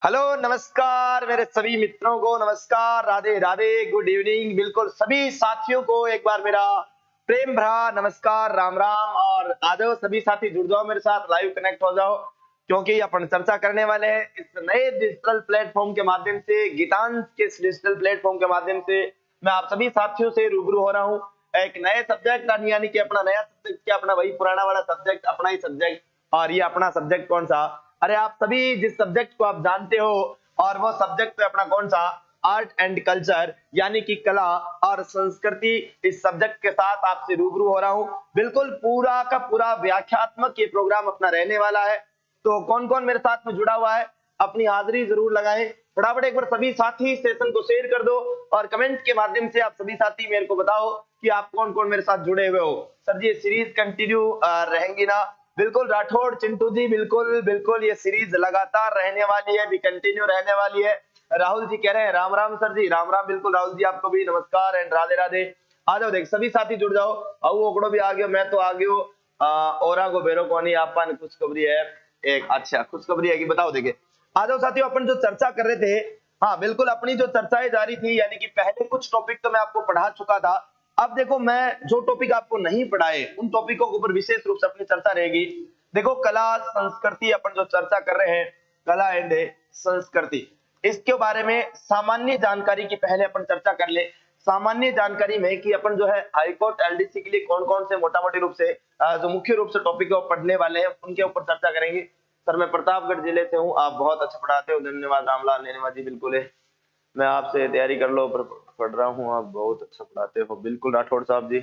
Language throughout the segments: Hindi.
हेलो नमस्कार मेरे सभी मित्रों को, नमस्कार, राधे राधे, गुड इवनिंग। बिल्कुल सभी साथियों को एक बार मेरा प्रेम भरा नमस्कार, राम राम। और आ जाओ सभी साथी, जुड़ जाओ मेरे साथ, लाइव कनेक्ट हो जाओ, क्योंकि अपन चर्चा करने वाले हैं इस नए डिजिटल प्लेटफॉर्म के माध्यम से, गीतांश के इस डिजिटल प्लेटफॉर्म के माध्यम से मैं आप सभी साथियों से रूबरू हो रहा हूँ एक नए सब्जेक्ट, यानी कि अपना नया सब्जेक्ट, क्या अपना वही पुराना वाला सब्जेक्ट, अपना ही सब्जेक्ट। और ये अपना सब्जेक्ट कौन सा? अरे आप सभी जिस सब्जेक्ट को आप जानते हो, और वो सब्जेक्ट है अपना कौन सा? आर्ट एंड कल्चर, यानी कि कला और संस्कृति। इस सब्जेक्ट के साथ आपसे रूबरू हो रहा हूँ। बिल्कुल पूरा का पूरा व्याख्यात्मक ये प्रोग्राम अपना रहने वाला है। तो कौन कौन मेरे साथ में जुड़ा हुआ है, अपनी हाजिरी जरूर लगाएं। फटाफट एक बार सभी साथी सेशन को शेयर कर दो, और कमेंट के माध्यम से आप सभी साथी मेरे को बताओ कि आप कौन कौन मेरे साथ जुड़े हुए हो। सर जी ये सीरीज कंटिन्यू रहेंगी ना? बिल्कुल राठौड़ चिंटू जी, बिल्कुल बिल्कुल ये सीरीज लगातार रहने वाली है, भी कंटिन्यू रहने वाली है। राहुल जी कह रहे हैं राम राम सर जी, राम राम। बिल्कुल राहुल जी आपको भी नमस्कार एंड राधे राधे। आ जाओ, देख सभी साथी जुड़ जाओ। आओ ओकड़ो भी आ गयो, मैं तो आ गयो। और को बेरो कोनी आपन खुशखबरी है एक, अच्छा खुशखबरी है कि बताओ। देखे आ जाओ साथियों, अपन जो चर्चा कर रहे थे, हाँ बिल्कुल अपनी जो चर्चाएं जारी थी, यानी कि पहले कुछ टॉपिक तो मैं आपको पढ़ा चुका था। अब देखो मैं जो टॉपिक आपको नहीं पढ़ाए उन टॉपिकों के ऊपर विशेष रूप से अपनी चर्चा रहेगी। देखो कला संस्कृति अपन जो चर्चा कर रहे हैं, कला एंड संस्कृति, इसके बारे में सामान्य जानकारी की पहले अपन चर्चा कर ले। सामान्य जानकारी में कि अपन जो है हाईकोर्ट एलडीसी के लिए कौन कौन से मोटा मोटी रूप से जो मुख्य रूप से टॉपिक पढ़ने वाले हैं उनके ऊपर चर्चा करेंगे। सर मैं प्रतापगढ़ जिले से हूँ, आप बहुत अच्छा पढ़ाते हो, धन्यवाद रामलाल नेनेवा जी। बिल्कुल है, मैं आपसे तैयारी कर लो, पढ़ रहा हूँ, आप बहुत अच्छा पढ़ाते हो। बिल्कुल राठौड़ साहब जी,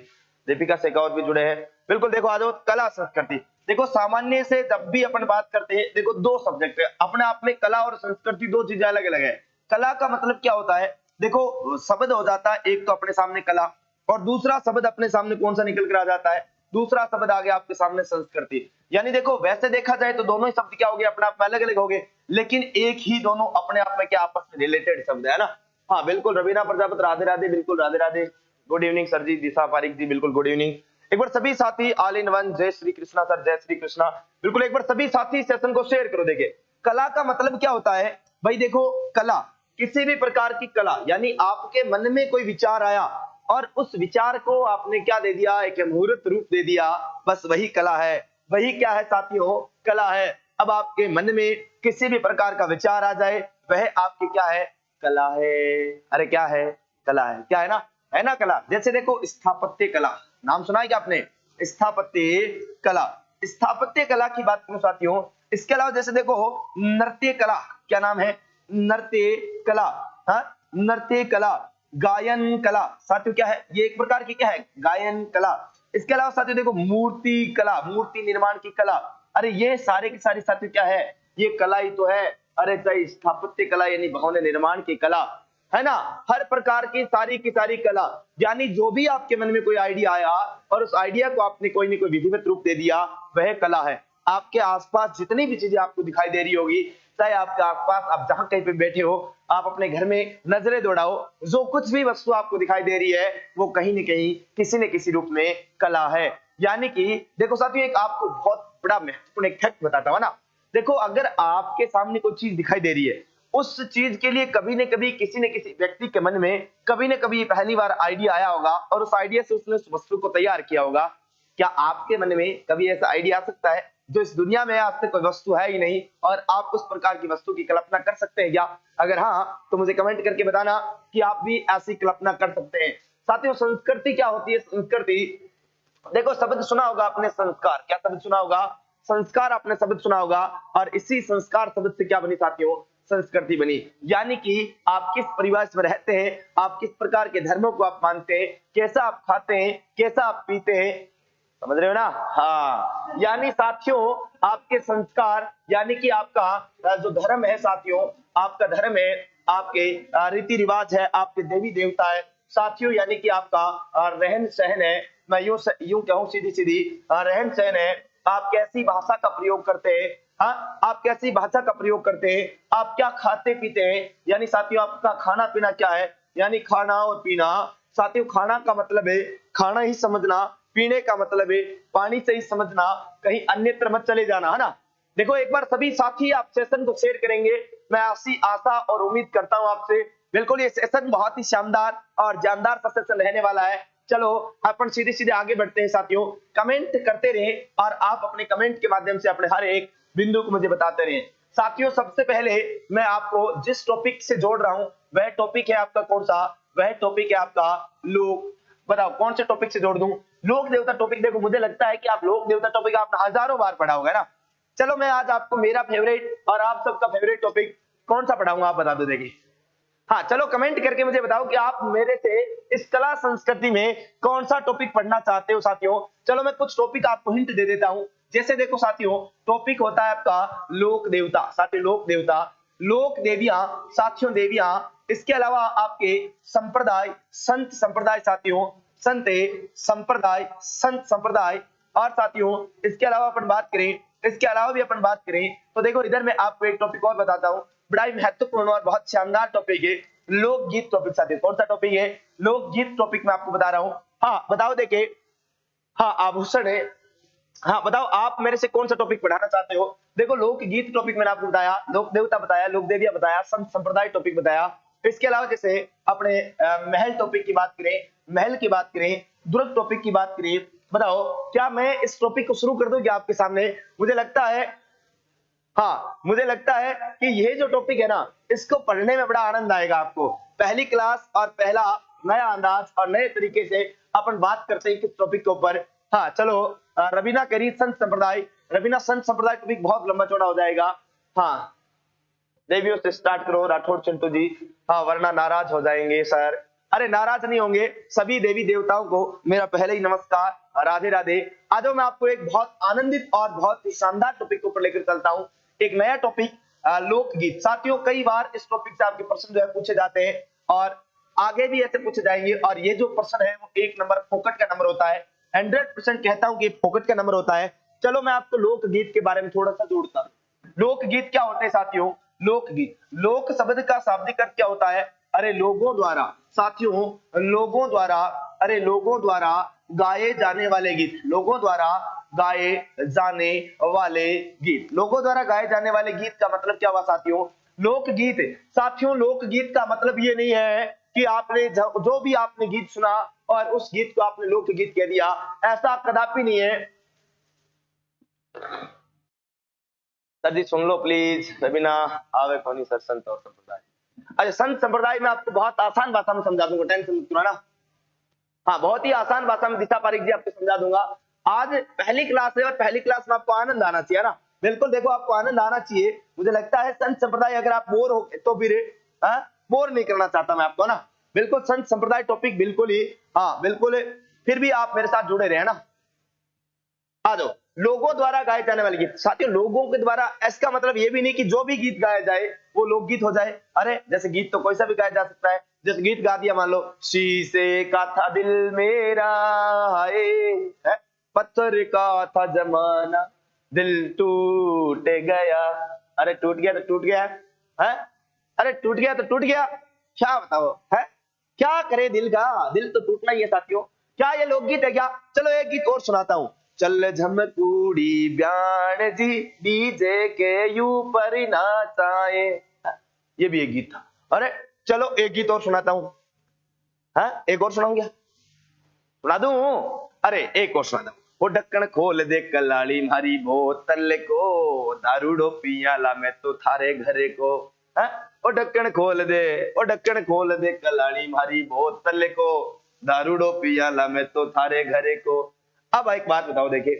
दीपिका शेखावत भी जुड़े हैं। बिल्कुल देखो आ जाओ, कला संस्कृति। देखो सामान्य से जब भी अपन बात करते हैं, देखो दो सब्जेक्ट है अपने आप में, कला और संस्कृति दो चीजें अलग अलग है। कला का मतलब क्या होता है? देखो शब्द हो जाता है एक तो अपने सामने कला, और दूसरा शब्द अपने सामने कौन सा निकल कर आ जाता है? दूसरा शब्द आ गया आपके सामने संस्कृति। यानी देखो वैसे देखा जाए तो दोनों ही शब्द क्या हो गए, अपने आप में अलग अलग हो गए, लेकिन एक ही दोनों अपने आप में क्या आपस में रिलेटेड शब्द है ना। हाँ बिल्कुल रवीना प्रजापति, राधे राधे, बिल्कुल Radhe Radhe, good evening sir ji. Disha Parik ji बिल्कुल गुड इवनिंग। एक बार सभी साथी ऑल इन वन, जय श्री कृष्णा सर, जय श्री कृष्णा। बिल्कुल एक बार सभी साथी सेशन को शेयर करो। देखिए कला का मतलब क्या होता है भाई? देखो कला किसी भी प्रकार की कला, यानी आपके मन में कोई विचार आया और उस विचार को आपने क्या दे दिया, एक मूर्त रूप दे दिया, बस वही कला है। वही क्या है साथियों? कला है। अब आपके मन में किसी भी प्रकार का विचार आ जाए, वह आपकी क्या है? कला है। अरे क्या है? कला है। क्या है ना? है ना कला। जैसे देखो स्थापत्य कला, नाम सुना है क्या आपने? स्थापत्य कला, स्थापत्य कला की बात करूं साथियों। इसके अलावा जैसे देखो नृत्य कला, क्या नाम है? नृत्य कला। हाँ नृत्य कला, गायन कला साथियों क्या है? ये एक प्रकार की क्या है? गायन कला। इसके अलावा साथियों देखो मूर्ति कला, मूर्ति निर्माण की कला। अरे ये सारे की सारी साथियों क्या है? ये कला ही तो है। अरे चाहे स्थापत्य कला यानी भवन निर्माण की कला, है ना, हर प्रकार की सारी कला, यानी जो भी आपके मन में कोई आइडिया आया और उस आइडिया को आपने कोई न कोई विधिवत रूप दे दिया, वह कला है। आपके आसपास जितनी भी चीजें आपको दिखाई दे रही होगी, चाहे आपके आसपास आप जहां कहीं पे बैठे हो, आप अपने घर में नजरें दौड़ाओ, जो कुछ भी वस्तु आपको दिखाई दे रही है वो कहीं न कहीं किसी न किसी रूप में कला है। यानी कि देखो साथियों, एक आपको बहुत बड़ा महत्वपूर्ण एक फैक्ट बताता हूं ना। देखो अगर आपके सामने कोई चीज दिखाई दे रही है, उस चीज के लिए कभी न कभी किसी न किसी व्यक्ति के मन में कभी न कभी पहली बार आइडिया आया होगा, और उस आइडिया से उसने उस वस्तु को तैयार किया होगा। क्या आपके मन में कभी ऐसा आइडिया आ सकता है जो इस दुनिया में आज तक कोई वस्तु है ही नहीं, और आप उस प्रकार की वस्तु की कल्पना कर सकते हैं क्या? अगर हाँ तो मुझे कमेंट करके बताना कि आप भी ऐसी कल्पना कर सकते हैं। साथियों संस्कृति क्या होती है? संस्कृति देखो शब्द सुना होगा आपने, संस्कार। क्या शब्द सुना होगा? संस्कार आपने शब्द सुना होगा, और इसी संस्कार शब्द से क्या बनी साथियों? संस्कृति बनी। यानी कि आप किस परिवेश में रहते हैं, आप किस प्रकार के धर्मों को आप मानते हैं, कैसा आप खाते हैं, कैसा आप पीते हैं, समझ रहे हो ना? हाँ यानी साथियों आपके संस्कार, यानी कि आपका जो धर्म है साथियों, आपका धर्म है, आपके रीति रिवाज है, आपके देवी देवता है साथियों, यानी कि आपका रहन सहन है। मैं यूं कहूं सीधी सीधी रहन सहन है। आप कैसी भाषा का प्रयोग करते हैं, हाँ आप कैसी भाषा का प्रयोग करते हैं, आप क्या खाते पीते हैं, यानी साथियों आपका खाना पीना क्या है, यानी खाना और पीना। साथियों खाना का मतलब है खाना ही समझना, पीने का मतलब है पानी से ही समझना, कहीं अन्यत्र मत चले जाना, है ना। देखो एक बार सभी साथी आप सेशन को शेयर करेंगे, मैं ऐसी आशा और उम्मीद करता हूं आपसे। बिल्कुल ये सेशन बहुत ही शानदार और जानदार सा सेशन रहने वाला है। चलो अपन सीधे सीधे आगे बढ़ते हैं साथियों। कमेंट करते रहे और आप अपने कमेंट के माध्यम से अपने हर एक बिंदु को मुझे बताते रहे। साथियों सबसे पहले मैं आपको जिस टॉपिक से जोड़ रहा हूं वह टॉपिक है आपका कौन सा? वह टॉपिक है आपका लोक। बताओ कौन से टॉपिक से जोड़ दूं? लोक देवता टॉपिक। देखो मुझे लगता है कि आप लोक देवता टॉपिक आपने हजारों बार पढ़ा होगा ना। चलो मैं आज आपको मेरा फेवरेट और आप सबका फेवरेट टॉपिक कौन सा पढ़ाऊंगा आप बता दो। देखिए हाँ चलो कमेंट करके मुझे बताओ कि आप मेरे से इस कला संस्कृति में कौन सा टॉपिक पढ़ना चाहते हो साथियों। चलो मैं कुछ टॉपिक आपको हिंट दे देता हूं। जैसे देखो साथियों टॉपिक होता है आपका लोक देवता। साथियों लोक देवता, लोक देवियां, साथियों देवियां, इसके अलावा आपके संप्रदाय, संत संप्रदाय साथियों, संत संप्रदाय, संत संप्रदाय। और साथियों इसके अलावा अपन बात करें, इसके अलावा भी अपन बात करें तो देखो इधर मैं आपको एक टॉपिक और बताता हूं, बड़ा ही महत्वपूर्ण और बहुत शानदार टॉपिक है लोकगीत टॉपिक। साथियों कौन सा टॉपिक है? लोकगीत टॉपिक मैं आपको बता रहा हूं। हाँ बताओ देखिए, हाँ आभूषण है। हाँ बताओ आप मेरे से कौन सा टॉपिक पढ़ाना चाहते हो? देखो लोकगीत टॉपिक मैंने आपको बताया, लोक देवता बताया, लोक देविया बताया, संत संप्रदाय टॉपिक बताया। इसके अलावा जैसे अपने महल टॉपिक की बात करें, महल की बात करें, दुर्ग टॉपिक की बात करें, बताओ क्या मैं इस टॉपिक को शुरू कर दूं क्या आपके सामने? मुझे लगता है हाँ मुझे लगता है कि ये जो टॉपिक है ना इसको पढ़ने में बड़ा आनंद आएगा आपको। पहली क्लास और पहला नया अंदाज और नए तरीके से अपन बात करते हैं किस टॉपिक के ऊपर। हाँ चलो रवीना करी संत संप्रदाय, रवीना संत संप्रदाय टॉपिक बहुत लंबा चौड़ा हो जाएगा। हाँ देवियों से स्टार्ट करो राठौड़ चिंटू जी। हाँ वरना नाराज हो जाएंगे सर। अरे नाराज नहीं होंगे, सभी देवी देवताओं को मेरा पहले ही नमस्कार, राधे राधे। आज मैं आपको एक बहुत आनंदित और बहुत ही शानदार टॉपिक के ऊपर लेकर चलता हूँ, एक नया टॉपिक लोकगीत। साथियों कई बार इस टॉपिक से आपके प्रश्न जो है पूछे जाते हैं और आगे भी ऐसे पूछे जाएंगे। और ये जो प्रश्न है वो एक नंबर फोकट का नंबर होता है, 100% कहता हूँ कि फोकट का नंबर होता है। चलो मैं आपको लोकगीत के बारे में थोड़ा सा जोड़ता हूँ। लोकगीत क्या होते हैं साथियों? लोकगीत, लोक शब्द का शाब्दिक अर्थ क्या होता है? अरे लोगों द्वारा, साथियों लोगों द्वारा, अरे लोगों द्वारा गाए जाने वाले गीत, लोगों द्वारा गाए जाने वाले गीत। लोगों द्वारा गाए जाने वाले गीत का मतलब क्या हुआ साथियों? लोकगीत। साथियों लोकगीत का मतलब ये नहीं है कि आपने जो भी आपने गीत सुना और उस गीत को आपने लोकगीत कह दिया, ऐसा कदापि नहीं है। सर जी सुन लो प्लीज, रवीना आवे कौनी सर संत और संप्रदाय। अच्छा संत संप्रदाय में आपको बहुत आसान भाषा में समझा दूंगा, टेंशन मत लो ना। हाँ बहुत ही आसान भाषा में दिशा पारिक जी आपको समझा दूंगा। आज पहली क्लास है और पहली क्लास में आपको आनंद आना चाहिए ना। बिल्कुल देखो आपको आनंद आना चाहिए। मुझे लगता है संत संप्रदाय अगर आप बोर हो तो फिर बोर नहीं करना चाहता मैं आपको ना। बिल्कुल संत संप्रदाय टॉपिक बिल्कुल ही, हाँ बिल्कुल फिर भी आप मेरे साथ जुड़े रहे ना। आ जाओ लोगों द्वारा गाए जाने वाले गीत। साथियों लोगों के द्वारा इसका मतलब ये भी नहीं कि जो भी गीत गाया जाए वो लोकगीत हो जाए। अरे जैसे गीत तो कोई सा भी गाया जा सकता है। जैसे गीत गा दिया मान लो शीशे का था दिल मेरा है, पत्थर का था जमाना दिल टूट गया। अरे टूट गया तो टूट गया है, अरे टूट गया तो टूट गया, क्या बताओ है, क्या करे दिल का, दिल तो टूटना ही है साथियों। क्या ये लोकगीत है क्या? चलो एक गीत और सुनाता हूँ। चल झमकूड़ी ब्याण जी डीजे के ऊपर नाचाए, ये भी एक गीत था। अरे चलो एक गीत और सुनाता हूँ। हाँ एक और सुनाऊं क्या? सुना दूं? अरे एक और सुना दूं। वो ढक्कन खोल दे कलाड़ी मारी बोतल को, दारूडो पियाला मैं तो थारे घरे को। हाँ वो ढक्कन खोल दे, वो ढक्कन खोल दे कलाड़ी मारी बोतल को, दारूडो पियाला मैं तो थारे घरे को। अब एक बात बताओ देखिए,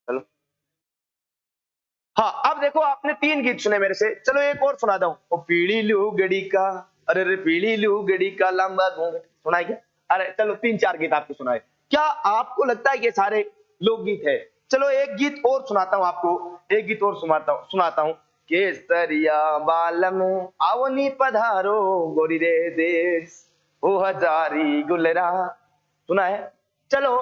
चलो हाँ अब देखो आपने 3 गीत सुने मेरे से, चलो एक और सुना दूं। वो पीली लुगड़ी का, अरे रे पीली लुगड़ी का लंबा घूंघट, सुनाई क्या? अरे चलो 3-4 गीत आपको सुनाए। क्या आपको लगता है कि सारे लोकगीत है? चलो एक गीत और सुनाता हूं आपको, एक गीत और सुनाता हूं। केसरिया बाल में आवनी पधारो गोरी रे देश, ओ हजारी गुलरा, सुना है? चलो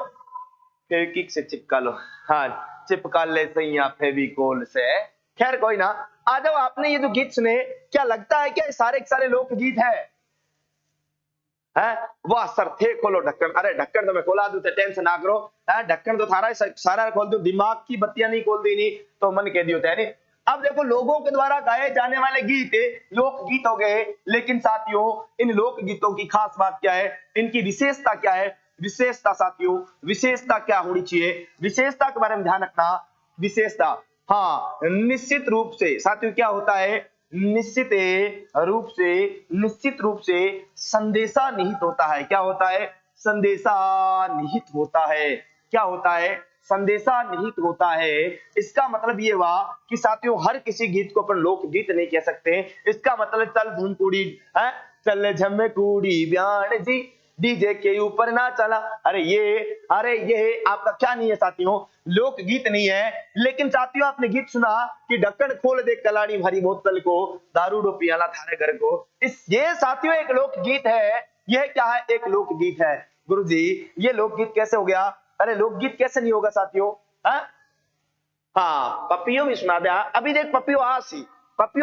फेविक्विक से चिपका लो, हाँ चिपका ले सैया फेविकोल से। खैर कोई ना, आ जाओ आपने ये जो गीत सुने क्या लगता है क्या सारे के सारे लोकगीत है? वाह सर थे खोलो ढक्कन। अरे ढक्कन तो मैं खोला दूं, टेंशन ना करो। ढक्कन तो थारा सारा खोल दूं, दिमाग की बत्तियां नहीं खोल दी नहीं तो मन कह दियो है नहीं। अब देखो लोगों के द्वारा गाए जाने वाले गीत लोकगीत हो गए, लेकिन साथियों इन लोकगीतों की खास बात क्या है, इनकी विशेषता क्या है? विशेषता साथियों, विशेषता क्या होनी चाहिए? विशेषता के बारे में ध्यान रखना। विशेषता, हाँ निश्चित रूप से साथियों क्या होता है? निश्चित रूप से संदेशा निहित होता है। क्या होता है? संदेशा निहित होता है। क्या होता है? संदेशा निहित होता है। इसका मतलब ये हुआ कि साथियों हर किसी गीत को अपन लोकगीत नहीं कह सकते। इसका मतलब चल धुन कुड़ी है, चल झम्मे कुड़ी ब्यान जी, डीजे के ऊपर ना चला, अरे ये आपका क्या नहीं है साथियों? लोकगीत नहीं है। लेकिन साथियों आपने गीत सुना कि ढक्कन खोल दे कलाड़ी भरी बोतल को, दारू डो पियाला थारे घर को, ये साथियों एक लोकगीत है। यह क्या है? एक लोकगीत है। गुरुजी ये लोकगीत कैसे हो गया? अरे लोकगीत कैसे नहीं होगा साथियों? हाँ पपियो भी सुना दिया। अभी देख पपियो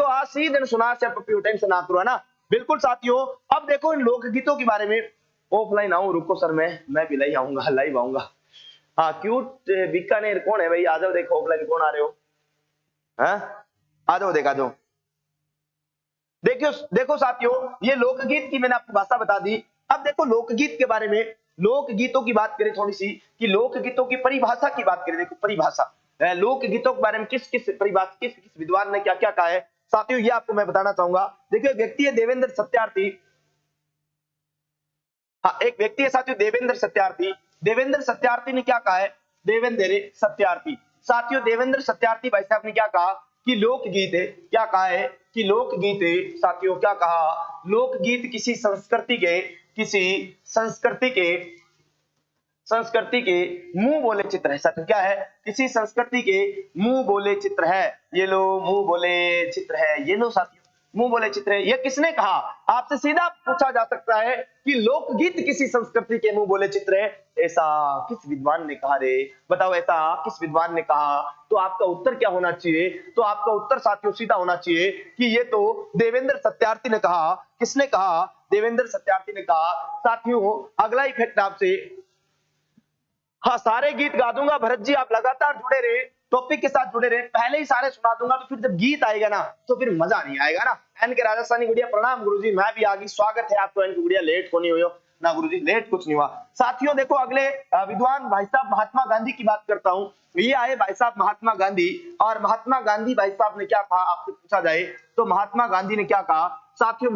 आसी दिन सुना से पपियो टेंशन ना करो, है ना? बिल्कुल साथियों। अब देखो इन लोकगीतों के बारे में। ऑफलाइन आऊं, रुको सर मैं भी लाइव आऊंगा। हाँ क्यूट बीकानेर कौन है भाई? आ जाओ, देखो ऑफलाइन कौन आ रहे हो? हैं? आ जाओ, देखा जाओ। देखियो देखो साथियों, ये लोकगीत की मैंने आपको भाषा बता दी। अब देखो लोकगीत के बारे में, लोकगीतों की बात करें थोड़ी सी, कि लोकगीतों की परिभाषा की बात करें। देखो परिभाषा, लोकगीतों के बारे में किस किस विद्वान ने क्या क्या कहा है साथियों, ये आपको मैं बताना चाहूंगा। देखिए व्यक्ति है देवेंद्र सत्यार्थी। हाँ एक व्यक्ति है साथियों देवेंद्र सत्यार्थी। देवेंद्र सत्यार्थी ने क्या कहा है? देवेंद्र सत्यार्थी, साथियों देवेंद्र सत्यार्थी भाई साहब ने क्या कहा कि लोकगीत है, क्या कहा है कि लोकगीत है साथियों, क्या कहा? लोकगीत किसी संस्कृति के मुंह बोले चित्र है। साथियों क्या है? किसी संस्कृति के मुंह बोले चित्र है। ये लो मुंह बोले चित्र है, ये लो साथियों मुंह बोले चित्र है। ये किसने कहा? आपसे सीधा पूछा जा सकता है कि लोकगीत किसी संस्कृति के मुंह बोले चित्र है, ऐसा किस विद्वान ने कहा रे? बताओ ऐसा किस विद्वान ने कहा? तो आपका उत्तर क्या होना चाहिए? तो आपका उत्तर साथियों सीधा होना चाहिए कि ये तो देवेंद्र सत्यार्थी ने कहा। किसने कहा? देवेंद्र सत्यार्थी ने कहा। साथियों अगला इफेक्ट आपसे, हाँ सारे गीत गा दूंगा भरत जी, आप लगातार जुड़े रहे, टॉपिक के साथ जुड़े रहे। पहले ही सारे सुना दूंगा तो फिर जब गीत आएगा ना तो फिर मजा नहीं आएगा ना। एन के राजस्थानी गुड़िया प्रणाम गुरुजी, मैं भी आ गई, स्वागत है आपको। एन की गुड़िया लेट को नहीं हुई हो ना गुरुजी, लेट कुछ नहीं हुआ। साथियों देखो अगले विद्वान भाई साहब महात्मा गांधी की बात करता हूँ। ये आए भाई साहब महात्मा गांधी, और महात्मा गांधी भाई साहब ने क्या कहा आपसे पूछा जाए तो महात्मा गांधी ने क्या कहा साथियों?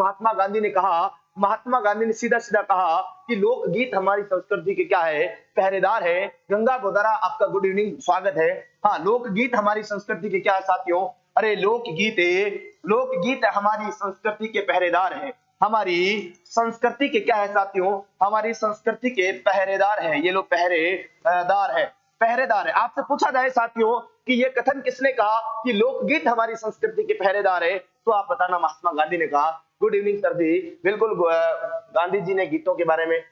महात्मा गांधी ने सीधा सीधा कहा कि लोकगीत हमारी संस्कृति के क्या है? पहरेदार है। गंगा गोदारा आपका गुड इवनिंग, स्वागत है। हाँ लोकगीत हमारी संस्कृति के क्या है साथियों? अरे लोकगीत हमारी संस्कृति के पहरेदार है। हमारी संस्कृति के क्या है साथियों? हमारी संस्कृति के पहरेदार है। ये लोग पहरेदार है। आपसे पूछा जाए साथियों कि ये कथन किसने कहा कि लोकगीत हमारी संस्कृति के पहरेदार है, तो आप बताना महात्मा गांधी ने कहा। गुड इवनिंग सर जी, बिल्कुल गांधी जी ने गीतों के बारे में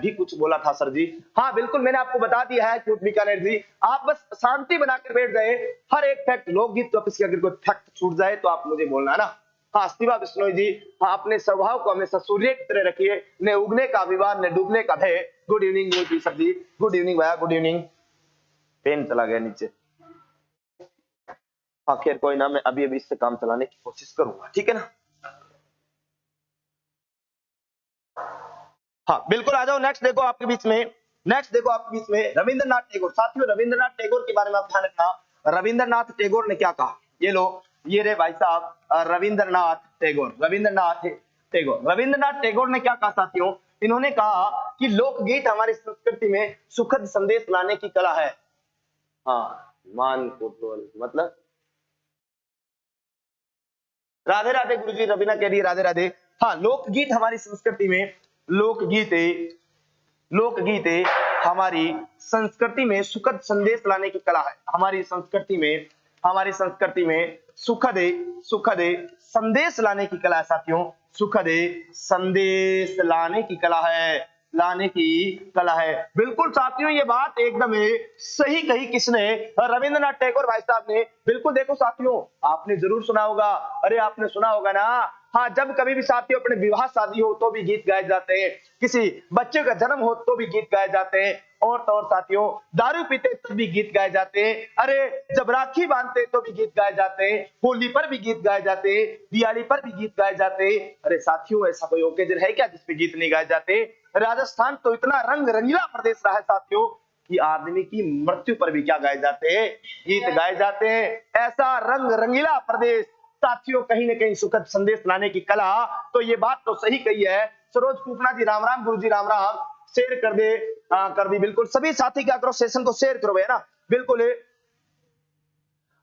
भी कुछ बोला था सर जी। हाँ बिल्कुल मैंने आपको बता दिया है क्यूट बीकानेर जी, आप बस शांति बनाकर बैठ जाए। हर एक फैक्ट लोकगीत टॉपिक की अगर कोई फैक्ट छूट जाए तो आप मुझे बोलना है ना। हाँ शिवा बिश्नोई जी, हाँ अपने स्वभाव को हमेशा सूर्य की तरह रखिए, न उगने का विवाद न डूबने का भय। Good evening Modi sir ji, good evening भैया, गुड इवनिंग। पेन चला गया नीचे। हाँ खैर कोई ना, मैं अभी इससे काम चलाने की कोशिश करूंगा, ठीक है ना। हाँ बिल्कुल आ जाओ। नेक्स्ट देखो आपके बीच में रविंद्रनाथ टैगोर। साथियों रविंद्रनाथ टैगोर के बारे में आप ध्यान रखना। रविंद्रनाथ टैगोर ने क्या कहा? ये लो ये रे भाई साहब रविंद्रनाथ टैगोर ने क्या कहा साथियों? इन्होंने कहा कि लोकगीत हमारी संस्कृति में सुखद संदेश लाने की कला है। हाँ मान कुटोल मतलब राधे राधे गुरुजी, रवीना कह रही है राधे राधे। हाँ लोकगीत हमारी संस्कृति में लोकगीत हमारी संस्कृति में सुखद संदेश लाने की कला है। हमारी संस्कृति में सुखद संदेश लाने की कला है साथियों। सुखद संदेश लाने की कला है। बिल्कुल साथियों ये बात एकदम सही कही। किसने? रविंद्रनाथ टैगोर भाई साहब ने। बिल्कुल देखो साथियों आपने जरूर सुना होगा, अरे आपने सुना होगा ना। हाँ जब कभी भी साथियों अपने विवाह शादी हो तो भी गीत गाए जाते हैं, किसी बच्चे का जन्म हो तो भी गीत गाए जाते हैं, और तो और साथियों दारू पीते तब भी गीत गाए जाते हैं, अरे जब राखी बांधते तो भी गीत गाए जाते हैं, होली पर भी गीत गाए जाते हैं, दिवाली पर भी गीत गाए जाते हैं। अरे साथियों ऐसा कोई ओकेजन है क्या जिसपे गीत नहीं गाए जाते? राजस्थान तो इतना रंग रंगीला प्रदेश रहा है साथियों कि आदमी की मृत्यु पर भी क्या गाए जाते हैं? गीत गाए जाते हैं। ऐसा रंग रंगीला प्रदेश साथियों, कहीं ना कहीं सुखद संदेश लाने की कला। तो ये बात तो सही कही है सरोज पूपना जी, राम राम गुरु जी, राम राम। शेयर कर दे, कर दी बिल्कुल। सभी साथी क्या करो, सेशन को शेयर करो भैया ना, बिल्कुल।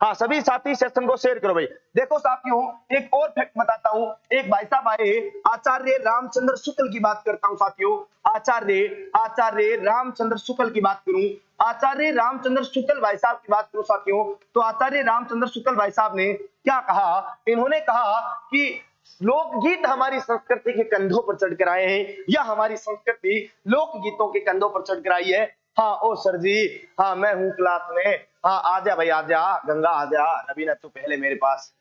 हाँ सभी साथी सेशन को शेयर करो भाई। देखो साथियों एक और फैक्ट बताता हूँ। एक भाई साहब आए, आचार्य रामचंद्र शुक्ल की बात करता हूँ साथियों। आचार्य रामचंद्र शुक्ल की बात करूं, आचार्य रामचंद्र शुक्ल भाई साहब की बात करूं साथियों, तो आचार्य रामचंद्र शुक्ल भाई साहब ने क्या कहा? इन्होंने कहा कि लोकगीत हमारी संस्कृति के कंधों पर चढ़कर आए हैं, या हमारी संस्कृति लोकगीतों के कंधों पर चढ़कर आई है। हाँ ओ सर जी, हाँ मैं हूँ क्लास में, हाँ आजा भाई आजा, गंगा आजा, रवीना तू पहले मेरे पास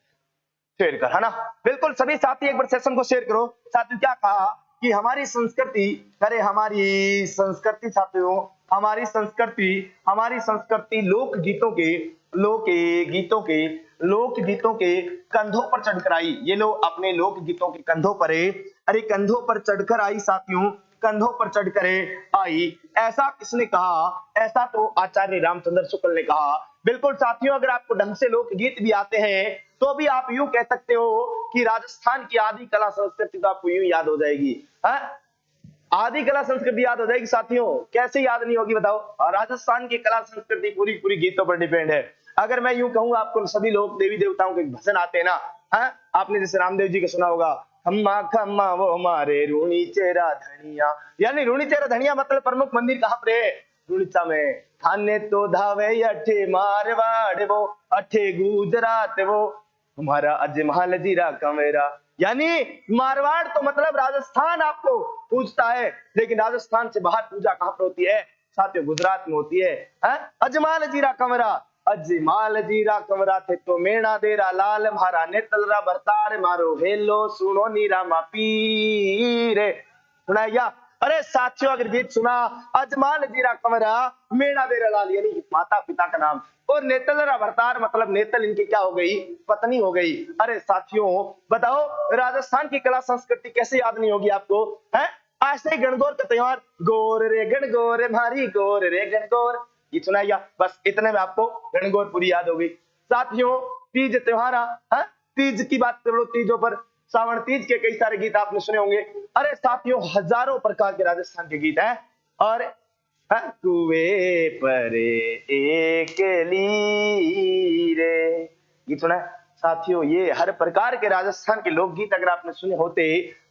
शेयर कर, है ना। बिल्कुल सभी साथी एक बार सेशन को शेयर करो। साथियों क्या कहा कि हमारी संस्कृति, अरे हमारी संस्कृति साथियों, हमारी संस्कृति लोकगीतों के कंधों पर चढ़कर आई। ये लोग अपने लोकगीतों के कंधों पर, अरे कंधों पर चढ़कर आई साथियों, कंधों पर चढ़कर आई। ऐसा किसने कहा? ऐसा तो आचार्य रामचंद्र शुक्ल ने कहा। बिल्कुल साथियों, अगर आपको ढंग से लोकगीत भी आते हैं तो भी आप यूं कह सकते हो कि राजस्थान की आदि कला संस्कृति तो आपको यूं याद हो जाएगी। आदि कला संस्कृति याद हो जाएगी साथियों, कैसे याद नहीं होगी बताओ? राजस्थान की कला संस्कृति पूरी पूरी गीतों पर डिपेंड है। अगर मैं यूं कहूं, आपको सभी लोग देवी देवताओं के भजन आते हैं ना, आपने जैसे रामदेव जी का सुना होगा, खम्मा खम्मा वो मारे रूणी चेहरा धनिया, यानी रूणी चेहरा धनिया मतलब प्रमुख मंदिर कहां पर है? रूणीचा में। थाने तो धावे अठे मारवाड़ वो, अठे गुजरात वो, हमारा अजमहल जीरा कमेरा, यानी मारवाड़ तो मतलब राजस्थान आपको पूजता है, लेकिन राजस्थान से बाहर पूजा कहां पर होती है साथियों? गुजरात में होती है। अजमाल जीरा कमरा, अजमाल जीरा कमरा थे तो मेणा देरा लाल मारा ने तलरा बरतार मारो हेलो सुनो नीरा मा पीरे, सुनाया? अरे साथियों अगर गीत सुना, अजमाल जीरा कमरा, मेणा देरा लाल यानी माता पिता का नाम, और नेतलरा भरतार मतलब नेतल इनकी क्या हो गई? पत्नी हो गई। अरे साथियों बताओ राजस्थान की कला संस्कृति कैसे याद नहीं होगी आपको? है आज से गणगौर का त्योहार, गोर रे गणगौर भारी गोर रे गणगौर, ये सुनाइया, बस इतने में आपको गणगौर पूरी याद होगी। साथियों तीज त्योहार, तीज की बात कर लो, तीजों पर सावन तीज के कई सारे गीत आपने सुने होंगे। अरे साथियों हजारों प्रकार के राजस्थान के गीत हैं। और कुएं पर एक लीरे, गीत सुना है साथियों? ये हर प्रकार के राजस्थान के लोकगीत अगर आपने सुने होते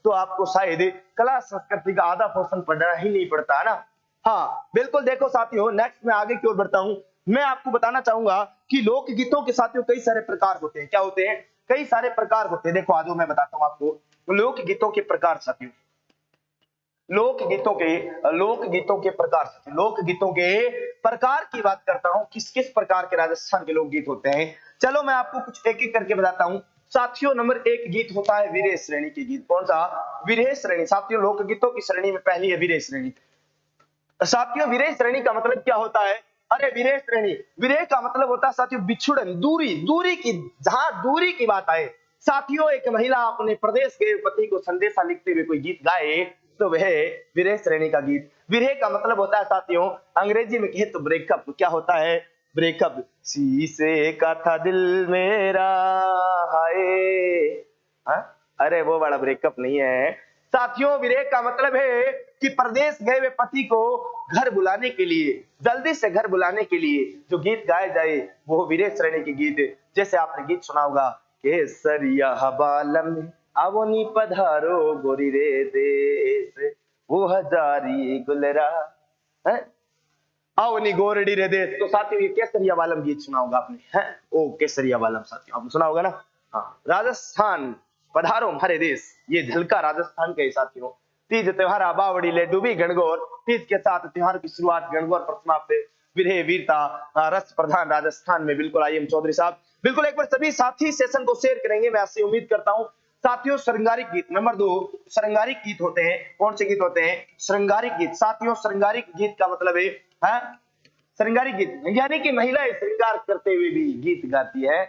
तो आपको शायद कला संस्कृति का आधा पोर्शन पढ़ना ही नहीं पड़ता, है ना। हाँ बिल्कुल। देखो साथियों नेक्स्ट मैं आगे की ओर बढ़ता हूं। मैं आपको बताना चाहूंगा कि लोकगीतों के साथियों कई सारे प्रकार होते हैं। क्या होते हैं? कई सारे प्रकार होते हैं। देखो आज मैं बताता हूं आपको लोकगीतों के प्रकार साथियों, लोकगीतों के प्रकार साथियों, लोकगीतों के प्रकार की बात करता हूं, किस किस प्रकार के राजस्थान के लोकगीत होते हैं। चलो मैं आपको कुछ एक एक करके बताता हूं साथियों। नंबर एक गीत होता है विरह श्रेणी के गीत। कौन सा? विरह श्रेणी साथियों, लोकगीतों की श्रेणी में पहली है विरह श्रेणी। साथियों विरह श्रेणी का मतलब क्या होता है? अरे विरह श्रेणी, विरह का मतलब होता है साथियों बिछुड़न, दूरी की, जहां दूरी की बात आए। साथियों एक महिला अपने प्रदेश के पति को संदेशा लिखते हुए कोई गीत गाए तो वह विरह श्रेणी का गीत। विरह का मतलब होता है साथियों अंग्रेजी में कहे तो ब्रेकअप। क्या होता है? ब्रेकअप। शीशे का था दिल मेरा हाय, अरे वो बड़ा ब्रेकअप नहीं है साथियों। विरह का मतलब है कि प्रदेश गए हुए पति को घर बुलाने के लिए, जल्दी से घर बुलाने के लिए जो गीत गाए जाए वो विरह श्रेणी के गीत। जैसे आपने गीत सुना होगा, केसरिया हबालम आवनी पधारो गोरी रे देश, वो हजारी गुलरा आवनी गोरडी रे देश। तो साथियों ये केसरिया वालम गीत सुना होगा आपने, है ओ केसरिया वालम साथियों आपने सुना होगा ना। हाँ राजस्थान पधारो हमारे देश, ये झलका राजस्थान के साथियों। तीज त्योहार बावड़ी ले डूबी गणगौर, तीज के साथ त्योहार की शुरुआत, गणगौर पर समाप्त, विरह वीरता रस प्रधान राजस्थान में। बिल्कुल आईएम चौधरी साहब, बिल्कुल एक बार सभी साथी सेशन को शेयर करेंगे, मैं आपसे उम्मीद करता हूं साथियों श्रृंगारिक गीत नंबर 2, श्रृंगारिक गीत होते हैं। कौन से गीत होते हैं? श्रृंगारिक गीत। साथियों श्रृंगारिक गीत का मतलब है श्रृंगारिक गीत यानी कि महिलाएं श्रृंगार करते हुए भी गीत गाती है।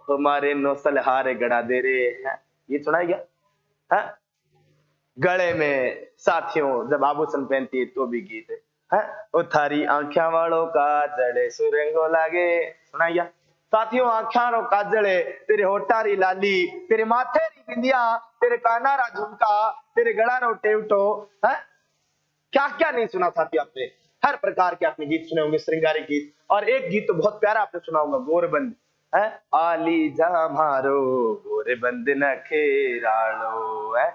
हमारे नौसल हारे गड़ा दे रे है, ये सुना है क्या? गले में साथियों जब आभूषण पहनती है तो भी गीत है। ओ थारी आंखिया वालों का जड़े सुरंगो लागे, सुना क्या? साथियों आंखिया रो काजले, तेरे होठा री लाली, तेरे माथे री बिंदिया, तेरे काना रा झुमका, तेरे गला रो टेवटो, है क्या क्या नहीं सुना साथियों आपने? हर प्रकार के आपने गीत सुने होंगे, श्रृंगारिक गीत। और एक गीत तो बहुत प्यारा आपने सुना होगा, गोरबंद है। आली जा मारो गोरबंद न खेरालो है,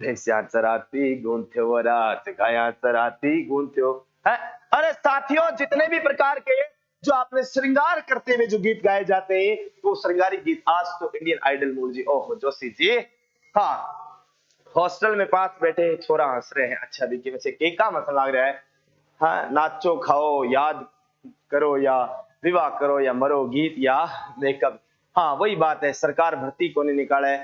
भैंसिया चराती गूंथ्यो रात गाया चराती गूंथ्यो है। अरे साथियों जितने भी प्रकार के जो आपने श्रृंगार करते हुए जो गीत गाए जाते हैं वो श्रृंगारिक गीत। आज तो इंडियन आइडल मूल जी, ओहो जोशी जी, हाँ हॉस्टल में पास बैठे छोरा हंस रहे हैं, अच्छा देखिए वैसे केक का मसला लग रहा है। हाँ नाचो खाओ याद करो या विवाह करो या मरो, गीत या मेकअप। हाँ वही बात है, सरकार भर्ती को नहीं निकाले,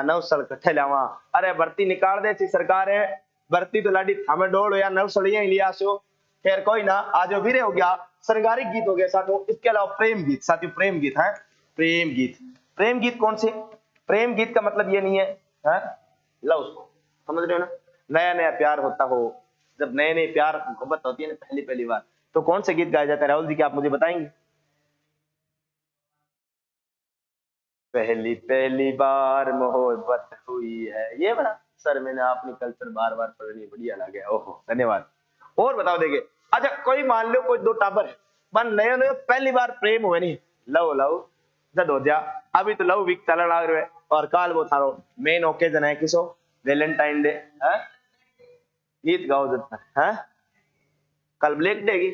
9 साल कट्ठे लावा। अरे भर्ती निकाल दे सी सरकार है, भर्ती तो लाडी थामे डोल या 9 साल ही लिया सो। खैर कोई ना, आज वीरे हो गया, श्रृंगारिक गीत हो गया साथियों। इसके अलावा प्रेम गीत, साथियों प्रेम गीत है। प्रेम गीत, प्रेम गीत कौन से? प्रेम गीत का मतलब ये नहीं है लव, उसको समझ रहे हो ना? नया नया प्यार होता हो, जब नए नए प्यार मोहब्बत होती है ना पहली पहली बार, तो कौन से गीत गाए जाते हैं राहुल जी, क्या आप मुझे बताएंगे? पहली पहली बार मोहब्बत हुई है, ये बड़ा सर मैंने अपनी कल्चर बार बार पढ़नी, बढ़िया लगे, ओहो धन्यवाद। और बताओ देखिए, अच्छा कोई मान लो कोई दो टाबर है, मन नयो नयो पहली बार प्रेम हुए नहीं, लव लव जद हो जा, अभी तो लव वीक चलने लग रहे है और काल वो थारो मेन ओकेजन है किसो वैलेंटाइन डे है, गीत गाओ जब तक है। कल ब्लैक डे की,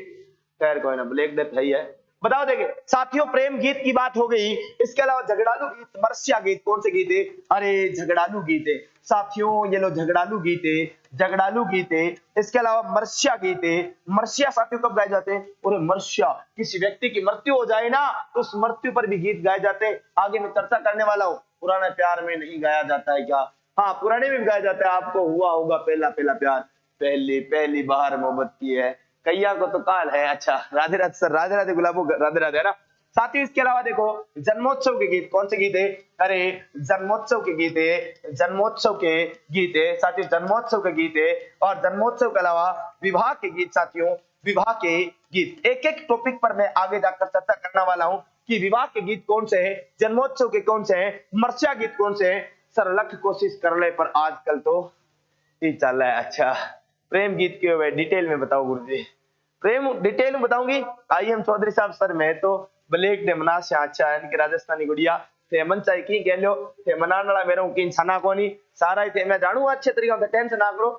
खैर कोई ना, ब्लैक डे है ही है। बताओ देखिए साथियों प्रेम गीत की बात हो गई, इसके अलावा झगड़ालू गीत, मरसिया गीत, कौन से गीत है? अरे झगड़ालू गीत है साथियों, ये लो झगड़ालू गीत है, झगड़ालू गीत है। इसके अलावा मरसिया गीत है। मरसिया साथियों कब गाए जाते हैं? अरे मरसिया किसी व्यक्ति की मृत्यु हो जाए ना तो उस मृत्यु पर भी गीत गाए जाते हैं, आगे मैं चर्चा करने वाला हूँ। पुराने प्यार में नहीं गाया जाता है क्या? हाँ पुराने में भी गाया जाता है, आपको हुआ होगा पहला पहला प्यार, पहली पहली बार मोहब्बत की है, कैया को तो काल है। अच्छा राधे राधे सर, राधे राधे गुलाबो, राधे राधे है ना साथियों। इसके अलावा देखो जन्मोत्सव के गीत, कौन से गीत है? अरे जन्मोत्सव के गीत है, जन्मोत्सव के गीत है साथियों, जन्मोत्सव के गीत है। और जन्मोत्सव के अलावा विवाह के गीत साथियों, विवाह के गीत। एक एक टॉपिक पर मैं आगे जाकर चर्चा करने वाला हूं कि विवाह के गीत कौन से हैं, जन्मोत्सव के कौन से हैं, मरसिया गीत कौन से हैं। सर लख कोशिश कर ले पर आजकल तो ये चल रहा है। अच्छा प्रेम गीत के हुए डिटेल में बताओ गुरुजी, प्रेम डिटेल में बताऊंगी। आई एम चौधरी साहब सर, मैं तो ब्लैक डे मना से अच्छा इनके राजस्थानी गुड़िया थे मन चाहे की कह लो थे मनाने वाला मेरे की छना कोनी सारा ही थे, मैं जानू अच्छे तरीके से, टेंशन ना करो।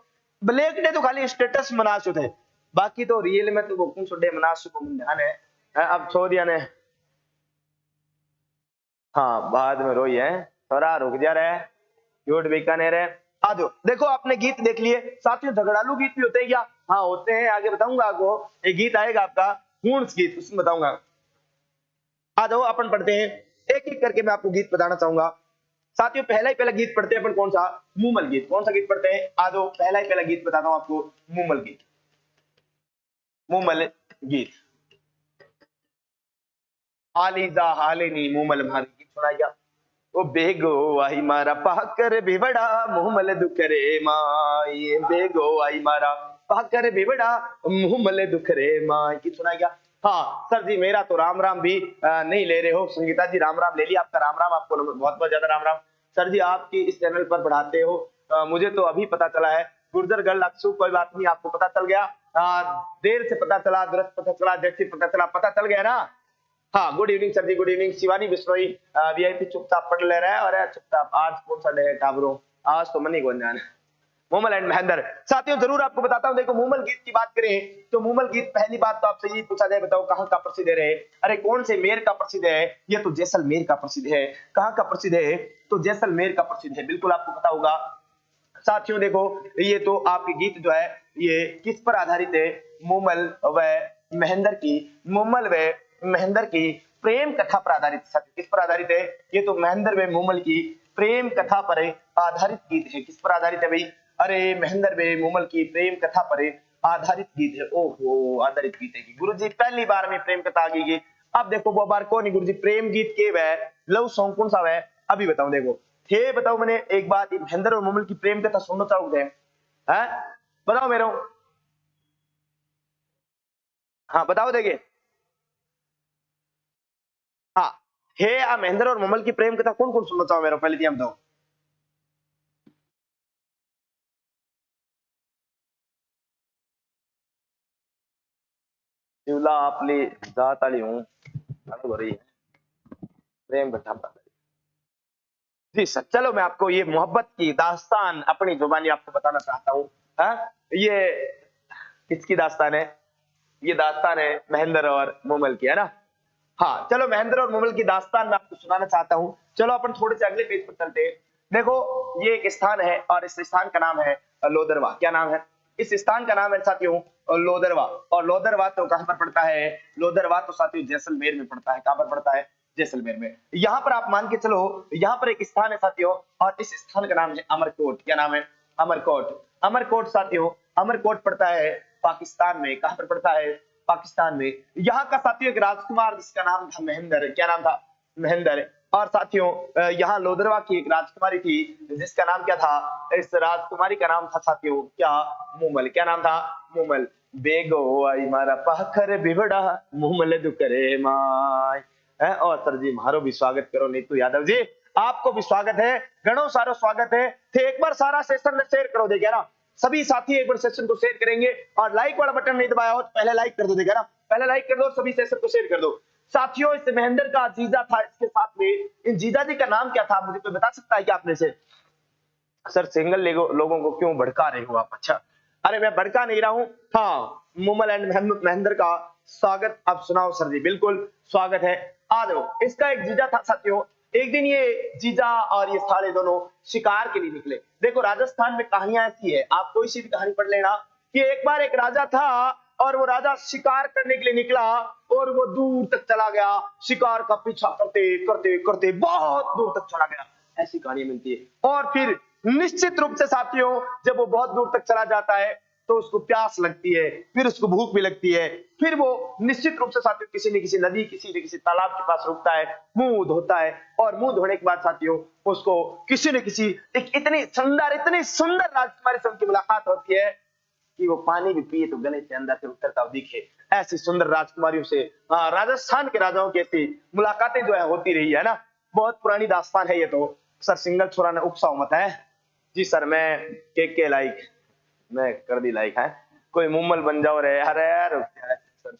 ब्लैक डे तो खाली स्टेटस मनासु थे, बाकी तो रियल में तो वो कौन सो डे मनासु को ध्यान है। अब छोरिया ने हाँ बाद में रोई है, थोड़ा रुक जा रहे क्यूट बीकानेर है। आ जाओ देखो आपने गीत देख लिए साथियों, झगड़ालू गीत भी होते हैं क्या? हाँ होते हैं, आगे बताऊंगा आपको। एक गीत आएगा आपका हूंस गीत, उसमें बताऊंगा। आ जाओ अपन पढ़ते हैं एक एक करके, मैं आपको गीत बताना चाहूंगा साथियों। पहला ही पहला गीत पढ़ते हैं अपन, कौन सा? मूमल गीत। कौन सा गीत पढ़ते हैं? आ जाओ पहला ही पहला गीत बताता हूं आपको, मूमल गीत। मूमल गीत, हालीजा हालिनी मूमल भारी गीत सुना क्या? ओ बेगो आई मारा पाकर बिबड़ा मुहमल दुखरे माई, बेगो आई मारा पाकर बिबड़ा मुहमल दुखरे माई की सुना क्या? हाँ सर जी मेरा तो राम राम भी नहीं ले रहे हो, संगीता जी राम राम ले लिया आपका, राम राम आपको, बहुत बहुत ज्यादा राम राम। सर जी आपकी इस चैनल पर बढ़ाते हो, मुझे तो अभी पता चला है। गुर्जर गर्ल अक्सू कोई बात नहीं, आपको पता चल गया, देर से पता चला, दुरुस्त पता चला, जैसे पता चला, पता चल गया ना। हाँ good evening sir ji, good evening. Shivani Bishnoi VIP चुपचाप पढ़ ले रहा है, और चुपचाप आज कौन सा डे है टाबरों, आज तो मनी कौन जाने। मूमल एंड महेंद्र साथियों जरूर आपको बताता हूं। देखो मूमल गीत की बात करें तो मूमल गीत, पहली बात तो आपसे ये पूछा जाए, बताओ कहां का प्रसिद्ध है? अरे कौन से मेर का प्रसिद्ध है? ये तो जैसलमेर का प्रसिद्ध है। कहां का प्रसिद्ध है? तो जैसलमेर का प्रसिद्ध है, बिल्कुल आपको पता होगा साथियों। देखो ये तो आपके गीत जो है ये किस पर आधारित है? मूमल व महेंद्र की, मूमल व महेंद्र की प्रेम कथा पर आधारित। किस पर आधारित है? ये तो महेंद्र व मूमल की प्रेम कथा पर आधारित गीत है। किस पर आधारित है भाई? अरे महेंद्र भाई मूमल की प्रेम कथा पर आधारित गीत है। ओहो, आधारित गीत है गुरु जी, पहली बार में प्रेम कथा आ गई। अब देखो वो बार कौन है गुरु जी? प्रेम गीत के वह लव सॉन्ग कौन सा है अभी बताऊं। देखो थे बताओ मैंने एक बात, महेंद्र और मूमल की प्रेम कथा सुनना चाहोगे? हैं बताओ मेरे। हाँ बताओ देखे। हाँ हे महेंद्र और मूमल की प्रेम कथा कौन कौन सुनना चाहो मेरे? पहले हम बताओ। शिवला आपली जात आली हूँ हो रही है प्रेम कथा। जी सर, चलो मैं आपको ये मोहब्बत की दास्तान अपनी जुबानी आपको बताना चाहता हूँ। ये किसकी दास्तान है? ये दास्तान है महेंद्र और मूमल की, है ना। हाँ चलो महेंद्र और मूमल की दास्तान मैं आपको सुनाना चाहता हूँ। चलो अपन थोड़े से अगले पेज पर चलते हैं। देखो ये एक स्थान है और इस स्थान का नाम है लोदरवा। क्या नाम है इस स्थान का? नाम है साथियों लोदरवा। और लोदरवा तो कहां पर पड़ता है? लोदरवा तो साथियों जैसलमेर में पड़ता है। कहां पर पड़ता है? जैसलमेर में। यहाँ पर आप मान के चलो, यहाँ पर एक स्थान है साथियों और इस स्थान का नाम है अमरकोट। क्या नाम है? अमरकोट। अमरकोट साथियों, अमरकोट पड़ता है पाकिस्तान में। कहां पर पड़ता है? पाकिस्तान में। यहाँ का साथियों एक राजकुमार जिसका नाम था महेंद्र। क्या नाम था? महेंद्र। और साथियों यहाँ लोदरवा की एक राजकुमारी थी जिसका नाम क्या था? इस राजकुमारी का नाम था साथियों क्या? मूमल। क्या नाम था? मूमल। बेगो आई मारा पाखर बिबड़ा मूमल दुकरे माय। और सर जी मारो भी स्वागत करो नीतू यादव जी, आपको भी स्वागत है, घणो सारो स्वागत है। थे एक बार सारा सेशन में शेयर करो देगा ना, सभी साथी एक बार सेशन को शेयर करेंगे। और लाइक वाला बटन नहीं दबाया हो तो पहले लाइक कर दो देगा ना, पहले लाइक कर दो, सभी सेशन को शेयर कर दो। साथियों इस महेंद्र का जीजा था, इसके साथ में इन जीजा जी का नाम क्या था? मुझे कोई बता सकता है क्या आपने से? सर सिंगल लोगों को क्यों भड़का रहे हो आप? अच्छा अरे मैं भड़का नहीं रहा हूं। हाँ मूमल एंड महेंद्र का स्वागत आप सुनाओ सर जी। बिल्कुल स्वागत है, आ जाओ। इसका एक जीजा था साथियों। एक दिन ये जीजा और ये साले दोनों शिकार के लिए निकले। देखो राजस्थान में कहानियां ऐसी है, आप कोई सी भी कहानी पढ़ लेना कि एक बार एक राजा था और वो राजा शिकार करने के लिए निकला और वो दूर तक चला गया, शिकार का पीछा करते करते करते बहुत दूर तक चला गया। ऐसी कहानी मिलती है। और फिर निश्चित रूप से साथियों जब वो बहुत दूर तक चला जाता है तो उसको प्यास लगती है, फिर उसको भूख भी लगती है, फिर वो निश्चित रूप से साथियों किसी न किसी नदी किसी न किसी तालाब के पास रुकता है, मुंह धोता है और मुंह धोने के बाद साथियों उसको किसी न किसी एक इतनी सुंदर राजकुमारी से उनकी मुलाकात होती है कि वो पानी भी पिए तो गले से अंदर से उतरता दिखे। ऐसी सुंदर राजकुमारियों से राजस्थान के राजाओं की ऐसी मुलाकातें जो है होती रही है ना। बहुत पुरानी दास्तान है ये तो। सर सिंगल छोरा ने उपसाओ मत है जी। सर मैं के लाइक मैं कर दी लाइक है, कोई मुम्मल बन जाओ रे। अरे यार सर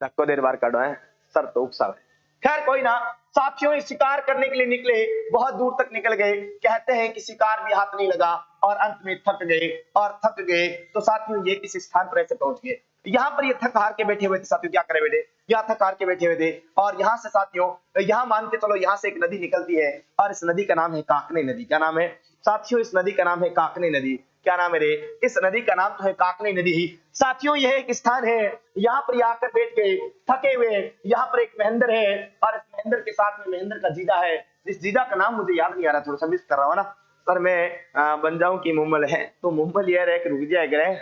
धक्को देर बार काटो है सर तो उपसा है। खैर कोई ना, साथियों शिकार करने के लिए निकले, बहुत दूर तक निकल गए। कहते हैं कि शिकार भी हाथ नहीं लगा और अंत में थक गए। और थक गए तो साथियों ये इस स्थान पर ऐसे पहुंच गए। यहाँ पर ये थक हार के बैठे हुए थे साथियों। क्या करे बेटे? यहाँ थक हार के बैठे हुए थे और यहाँ से साथियों यहाँ मान के चलो यहाँ से एक नदी निकलती है और इस नदी का नाम है काकनी नदी। क्या नाम है साथियों? इस नदी का नाम है काकनी नदी। क्या नाम है रे? इस नदी का नाम तो है काकनी नदी ही। साथियों यह एक स्थान है, यहाँ पर आकर बैठ गए थके हुए। यहाँ पर एक महेंद्र है और इस महेंद्र के साथ में महेंद्र का जीजा है। इस जीजा का नाम मुझे याद नहीं आ रहा, थोड़ा सा मिस कर रहा हूँ ना सर मैं। बन जाऊं कि मुम्मल है तो मुम्मल यह है कि रुक जाएगा।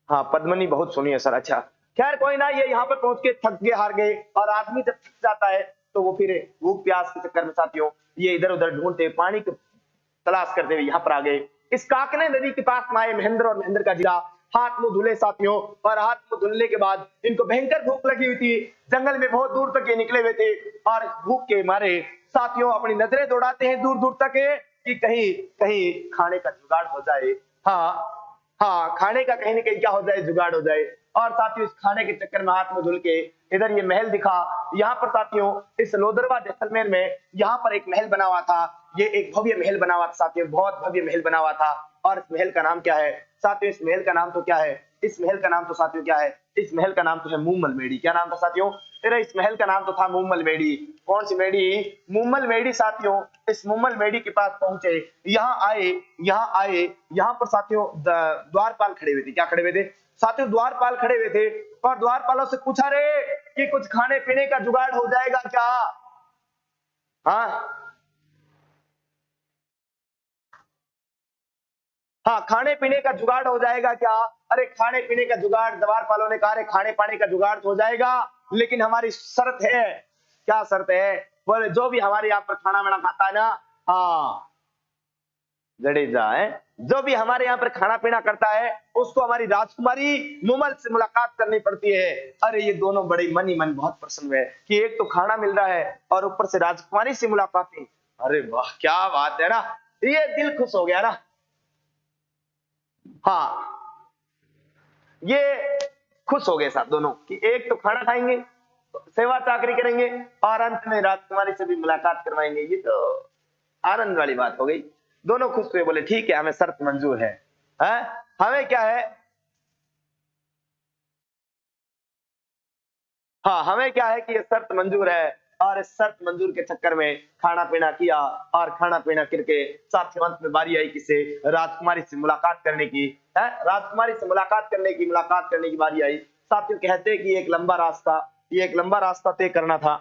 हाँ पद्मनी बहुत सुनी है सर। अच्छा खैर कोई ना, ये यहाँ पर पहुंच के थक गए हार गए। और आदमी जब थक जाता है तो वो फिर भूख प्यास के चक्कर में साथियों ये इधर उधर ढूंढते पानी की तलाश करते हुए यहाँ पर आ गए। इस काकने नदी के पास में आए महेंद्र और महेंद्र का जीजा, हाथ मुंह धुले साथियों। और हाथ मुंह धुलने के बाद इनको भयंकर भूख लगी हुई थी, जंगल में बहुत दूर तक ये निकले हुए थे और भूख के मारे साथियों अपनी नजरें दौड़ाते हैं दूर दूर तक कि कहीं कहीं खाने का जुगाड़ हो जाए। हाँ हाँ खाने का कहीं ना कहीं क्या हो जाए, जुगाड़ हो जाए। और साथियों इस खाने के चक्कर में हाथ में धुल के इधर ये महल दिखा। यहाँ पर साथियों इस लोदरवा जैसलमेर में यहाँ पर एक महल बना हुआ था। ये एक भव्य महल बना हुआ था साथियों, बहुत भव्य महल बना हुआ था। और इस महल का नाम क्या है साथियों? इस महल का नाम तो क्या है? इस महल का नाम तो साथियों क्या है? इस महल का नाम तो है मूमल मेडी। क्या नाम था साथियों? तेरा इस महल का नाम तो था मूमल मेडी। कौन सी मेडी? मूमल मेडी। साथियों इस मूमल मेडी के पास पहुंचे, यहाँ आए यहाँ पर साथियों द्वारपाल खड़े हुए थे। क्या खड़े हुए थे साथियों? द्वारपाल खड़े हुए थे और द्वारपालों से पूछा रे कि कुछ खाने पीने का जुगाड़ हो जाएगा क्या? हाँ हाँ, खाने पीने का जुगाड़ हो जाएगा क्या? अरे खाने पीने का जुगाड़, द्वारपालों ने कहा, अरे खाने पानी का जुगाड़ तो हो जाएगा, लेकिन हमारी शर्त है। क्या शर्त है? बोले जो भी हमारे यहाँ पर खाना वाना खाता है ना, हाँ जडेजा है, जो भी हमारे यहाँ पर खाना पीना करता है उसको हमारी राजकुमारी मुमल से मुलाकात करनी पड़ती है। अरे ये दोनों बड़े मन ही मन बहुत प्रसन्न हुए कि एक तो खाना मिल रहा है और ऊपर से राजकुमारी से मुलाकात हुई। अरे वाह क्या बात है ना, ये दिल खुश हो गया ना। हाँ, ये खुश हो गए साहब दोनों कि एक तो खाना खाएंगे, सेवा चाकरी करेंगे और अंत में राजकुमारी से भी मुलाकात करवाएंगे। ये तो आनंद वाली बात हो गई। दोनों खुश हुए, बोले ठीक है हमें शर्त मंजूर है। हमें क्या है, हाँ हमें क्या है कि ये शर्त मंजूर है। और इस शर्त मंजूर के चक्कर में खाना पीना किया और खाना पीना करके साथियों अंत में बारी आई किसे, राजकुमारी से मुलाकात करने की है। राजकुमारी से मुलाकात करने की बारी आई। साथियों कहते हैं कि ये एक लंबा रास्ता तय करना था।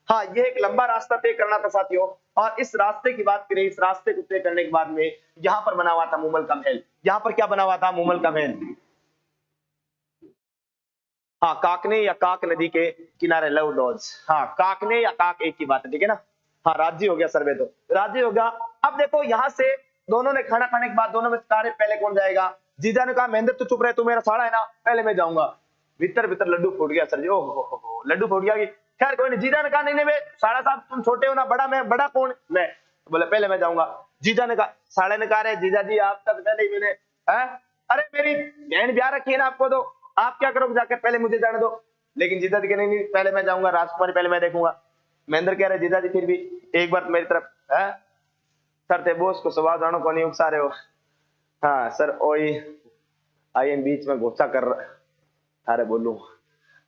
हाँ, ये एक लंबा रास्ता तय करना था साथियों। और इस रास्ते की बात करें, इस रास्ते को तय करने के बाद में यहाँ पर बना हुआ था मूमल का महल। यहाँ पर क्या बना हुआ था? मूमल का महल। हाँ, काकने या काक नदी के किनारे लव लॉज। हाँ, काकने या काक एक ही बात है, ठीक है ना। हाँ, राज्य हो गया सर्वे, तो राज्य हो गया। अब देखो यहाँ से दोनों ने खाना खाने के बाद दोनों में सारे पहले कौन जाएगा? जीजा ने कहा महेंद्र तू चुप रहे, तू मेरा साड़ा है ना, पहले मैं जाऊंगा। भीतर भीतर लड्डू फूट गया सर जी, ओहो लड्डू फूट गया कि खैर कोई नहीं। जीजा ने कहा नहीं नहीं मैं साड़ा साहब तुम छोटे हो ना, बड़ा मैं, बड़ा कौन मैं, बोले पहले मैं जाऊंगा। जीजा ने कहा, साड़े ने कहा रे जीजा जी आपका तो पहले ही मैंने है, अरे मेरी बहन ब्याह रखी है ना आपको, तो आप क्या करोगे जाकर, पहले मुझे जाने दो। लेकिन जीजा जी कहने नहीं पहले मैं जाऊंगा, राजकुमारी पहले मैं देखूंगा। महेंद्र कह रहे जीजा जी फिर भी एक बार मेरी तरफ है सर थे बोस को स्वभाव जानो को नहीं उकसा रहे हो। हाँ सर ओई आई एम बीच में गुस्सा कर रहा, अरे बोलू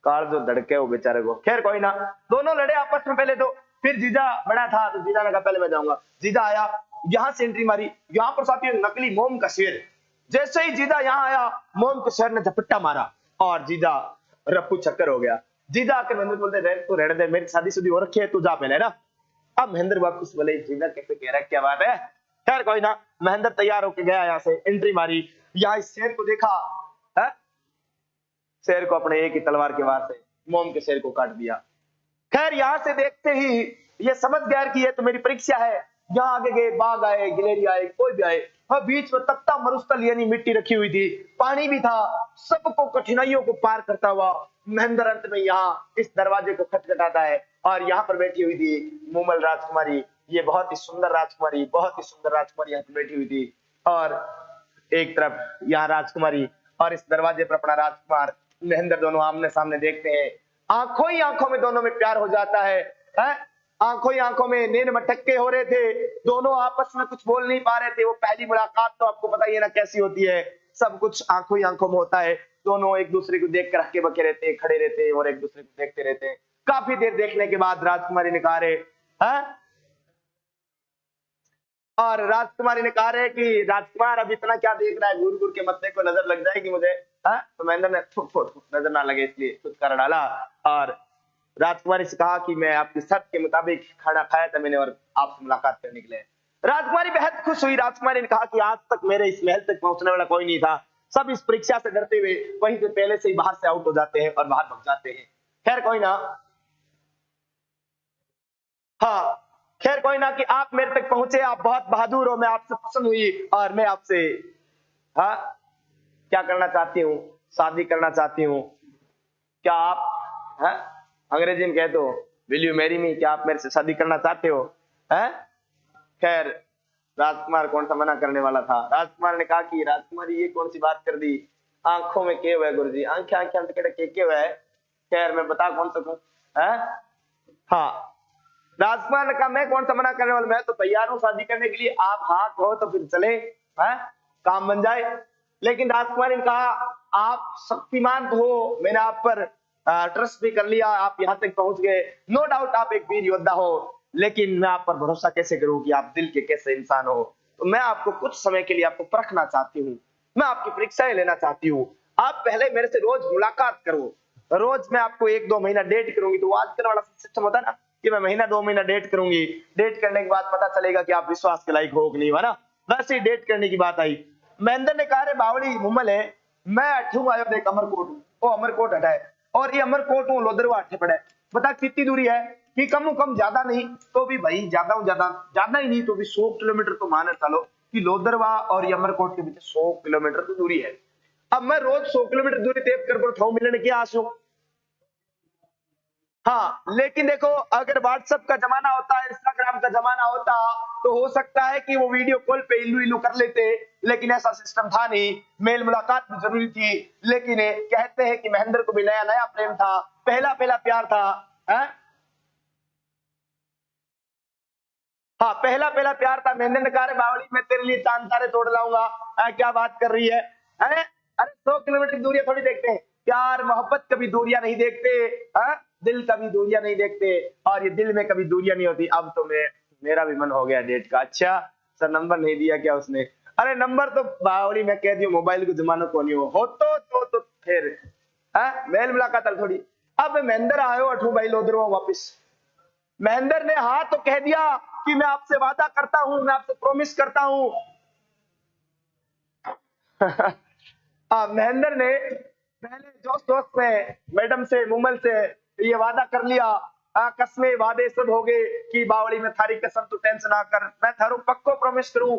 कार जो धड़के हो बेचारे को। खैर कोई ना, दोनों लड़े आपस में पहले तो, फिर जीजा बड़ा था तो जीजा ने कहा पहले मैं जाऊंगा। जीजा आया, यहां से एंट्री मारी। यहाँ पर साथियों नकली मोम का शेर, जैसे ही जीजा यहाँ आया मोम के शेर ने झपट्टा मारा और जीजा रफू चक्कर हो गया। जीजा आकर महेंद्र बोलते रह तू रहने दे, मेरी शादी शुदी हो रखी है, तू जा पहले ना। अब महेंद्र वापस बोले जीजा कैसे कह रहा है, क्या बात है। खैर कोई ना, महेंद्र तैयार होकर गया, यहाँ से एंट्री मारी, यहाँ इस शेर को देखा है, शेर को अपने एक ही तलवार के वार से मोम के शेर को काट दिया। खैर यहां से देखते ही ये समझ गया कि ये तो मेरी परीक्षा है। यहाँ आगे गए, बाघ आए, गिलेरी आए, कोई भी आए। हाँ, बीच में तख्ता मरुस्थल यानी मिट्टी रखी हुई थी, पानी भी था। सबको कठिनाइयों को पार करता हुआ महेंद्र अंत में यहाँ इस दरवाजे को खटखटाता है और यहाँ पर बैठी हुई थी मूमल राजकुमारी। ये बहुत ही सुंदर राजकुमारी, बहुत ही सुंदर राजकुमारी यहाँ पर बैठी हुई थी। और एक तरफ यहाँ राजकुमारी और इस दरवाजे पर अपना राजकुमार महेंद्र दोनों आमने सामने देखते हैं। आंखों ही आंखों में दोनों में प्यार हो जाता है, आंखों ही आंखों में नैन मटक्के हो रहे थे। दोनों आपस में कुछ बोल नहीं पा रहे थे। वो पहली मुलाकात तो आपको पता ही है ना कैसी होती है, सब कुछ आंखों ही आंखों में होता है। दोनों एक दूसरे को देख कर हक्के बके रहते, खड़े रहते और एक दूसरे को देखते रहते। काफी देर देखने के बाद राजकुमारी ने कहा रे और राजकुमारी ने कहा रे कि राजकुमार अब इतना क्या देख रहा है, घूर घूर के मत्थे को नजर लग जाएगी मुझे। तो महेंद्र ने नजर ना लगे इसलिए छुटकारा डाला और राजकुमारी से कहा कि मैं आपकी शर्त के मुताबिक खाना खाया था मैंने और आपसे मुलाकात करने के लिए। राजकुमारी बेहद खुश हुई। राजकुमारी ने कहा कि आज तक मेरे इस महल तक पहुंचने वाला कोई नहीं था, सब इस परीक्षा से डरते हुए वहीं से पहले से ही बाहर से आउट हो जाते हैं और बाहर भग जाते हैं। खैर कोई ना, हाँ खैर कोई ना कि आप मेरे तक पहुंचे, आप बहुत बहादुर हो, मैं आपसे पसंद हुई और मैं आपसे हाँ क्या करना चाहती हूँ, शादी करना चाहती हूँ। क्या आप अंग्रेजी में कहते हो विल यू मैरी मी, क्या आप मेरे से शादी करना चाहते हो? खैर राजकुमार कौन सा मना करने वाला था। राजकुमार ने कहा कि राजकुमारी ये कौन सी बात कर दी, आंखों में के हुआ है गुरुजी, आंखें आंखें के हुआ है। खैर मैं बता कौन सकूं हाँ। राजकुमार ने कहा मैं कौन सा मना करने वाला, मैं तो तैयार हूं शादी करने के लिए, आप हाथ हो तो फिर चले काम बन जाए। लेकिन राजकुमारी ने कहा आप शक्तिमान हो, मैंने आप पर ट्रस्ट भी कर लिया, आप यहाँ तक पहुंच गए, नो डाउट आप एक वीर योद्धा हो, लेकिन मैं आप पर भरोसा कैसे करूं कि आप दिल के कैसे इंसान हो। तो मैं आपको कुछ समय के लिए आपको परखना चाहती हूँ, मैं आपकी परीक्षाएं लेना चाहती हूँ। आप पहले मेरे से रोज मुलाकात करो, रोज मैं आपको 1-2 महीना डेट करूंगी। तो आजकल वाला सिस्टम होता है ना कि मैं महीना 2 महीना डेट करूंगी, डेट करने के बाद पता चलेगा कि आप विश्वास के लायक हो कि नहीं, है ना। वैसे ही डेट करने की बात आई। महेंद्र ने कहा रे बावली मुमल है, मैं अठू आयो देख अमरकोट, वो अमरकोट हटाए और ये अमरकोट हूँ लोदरवा अठे पड़े। बता कितनी दूरी है कि कम कम ज्यादा नहीं तो भी भाई ज्यादा ज्यादा ही नहीं तो भी 100 किलोमीटर तो मान चलो कि लोदरवा और ये अमरकोट के बीच 100 किलोमीटर तो दूरी है। अब मैं रोज 100 किलोमीटर दूरी तय कर ठाऊ मिलने की आस हो। हाँ लेकिन देखो अगर व्हाट्सएप का जमाना होता, इंस्टाग्राम का जमाना होता तो हो सकता है कि वो वीडियो कॉल पे इल्लू इल्लू कर लेते, लेकिन ऐसा सिस्टम था नहीं। मेल मुलाकात भी जरूरी थी, लेकिन कहते हैं कि महेंद्र को भी नया नया प्रेम था, पहला पहला प्यार था। है? हाँ पहला पहला प्यार था। महेंद्र ने कहा बावली मैं तेरे लिए चांद तारे तोड़ लाऊंगा। क्या बात कर रही है? अरे 100 किलोमीटर दूरियां थोड़ी देखते हैं, प्यार मोहब्बत कभी दूरियां नहीं देखते। दिल कभी दूरियां नहीं देखते और ये दिल में कभी दूरियां नहीं होती। अब तो मेरा भी मन हो गया डेट का। अच्छा सर नंबर नहीं दिया क्या उसने? अरे नंबर तो बावली मैं कह दी मोबाइल को जमाना को नहीं हो तो फिर मेल मुलाकात थोड़ी। अब महेंद्र आयो अठू भाई लोधरवा वापिस। महेंद्र ने हाँ तो कह दिया कि मैं आपसे वादा करता हूं, मैं आपसे प्रॉमिस करता हूं। महेंद्र ने पहले जोश जोश में मैडम से मुमल से ये वादा कर लिया, कसमें वादे सब हो गए कि बावली में थारी कसम तू टेंशन ना कर, मैं थारू पक्को प्रॉमिस करूं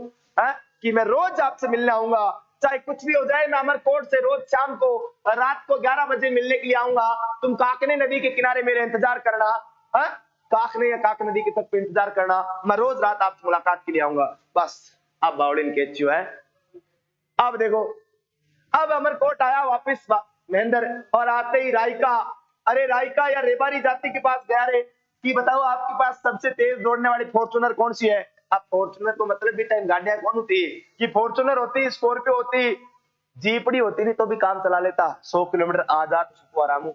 कि मैं रोज आपसे मिलने आऊंगा, चाहे कुछ भी हो जाए। मैं अमरकोट से रोज शाम को रात को 11 बजे मिलने के लिए आऊंगा। तुम काकने नदी के किनारे मेरे इंतजार करना। काकने या काक नदी के तट पे इंतजार करना, मैं रोज रात आपसे मुलाकात के लिए आऊंगा। बस अब बावली ने केचू है। अब देखो अब अमरकोट आया वापिस महेंद्र और आते ही रायका, अरे रायका या रेबारी जाति के पास गया रे कि बताओ आपके पास सबसे तेज दौड़ने वाली फॉर्च्यूनर कौन सी है? अब फॉर्च्यूनर तो मतलब भी टाइम गाड़ियां कौन होती कि फॉर्च्यूनर होती, स्कॉर्पियो होती, जीपड़ी होती नहीं तो भी काम चला लेता 100 किलोमीटर आजाद सुखो आराम।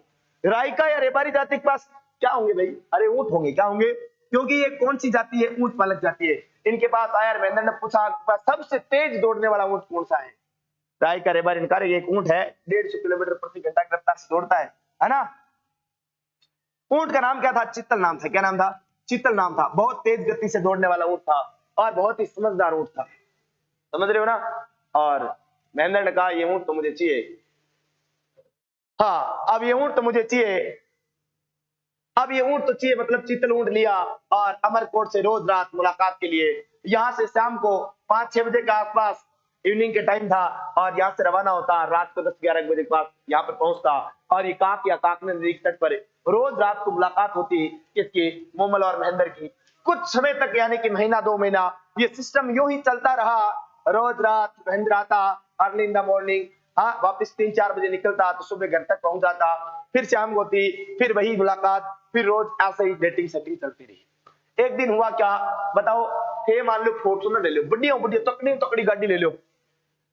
रायका या रेबारी जाति के पास क्या होंगे भाई? अरे ऊंट होंगे। क्या होंगे? क्योंकि ये कौन सी जाति है? ऊंट पालक जाति है। इनके पास आया महेंद्र ने पूछा आपके पास सबसे तेज दौड़ने वाला ऊंट कौन सा है? राय का रेबार इनकार एक ऊंट है 150 किलोमीटर प्रति घंटा की रफ्तार से दौड़ता है ना। ऊंट का नाम क्या था? चित्तल नाम था। क्या नाम था? चित्तल नाम था। बहुत तेज गति से दौड़ने वाला ऊंट था और बहुत ही समझदार ऊंट था। समझ रहे हो ना? और महेंद्र ने कहा ये ऊंट तो मुझे चाहिए। हाँ अब ये ऊंट तो मुझे चाहिए। अब ये ऊंट तो चाहिए मतलब चित्तल ऊंट लिया और अमरकोट से रोज रात मुलाकात के लिए यहां से शाम को 5-6 बजे के आसपास इवनिंग के टाइम था और यहाँ से रवाना होता, रात को 10-11 बजे के पास यहाँ पर पहुंचता और ये काक या काकने नदी तट पर रोज रात को मुलाकात होती किसकी? मोमल और महेंद्र की। कुछ समय तक यानी कि महीना 2 महीना ये सिस्टम यूं ही चलता रहा। रोज रात महेंद्र आता अर्ली इन द मॉर्निंग, वापिस 3-4 बजे निकलता तो सुबह घर तक पहुंच जाता, फिर शाम होती, फिर वही मुलाकात, फिर रोज ऐसे ही डेटिंग सेटिंग चलती रही। एक दिन हुआ क्या बताओ? थे मान लो फॉर्च्यूनर ले लो, बढ़िया बढ़िया तकड़ी गाड़ी ले लो,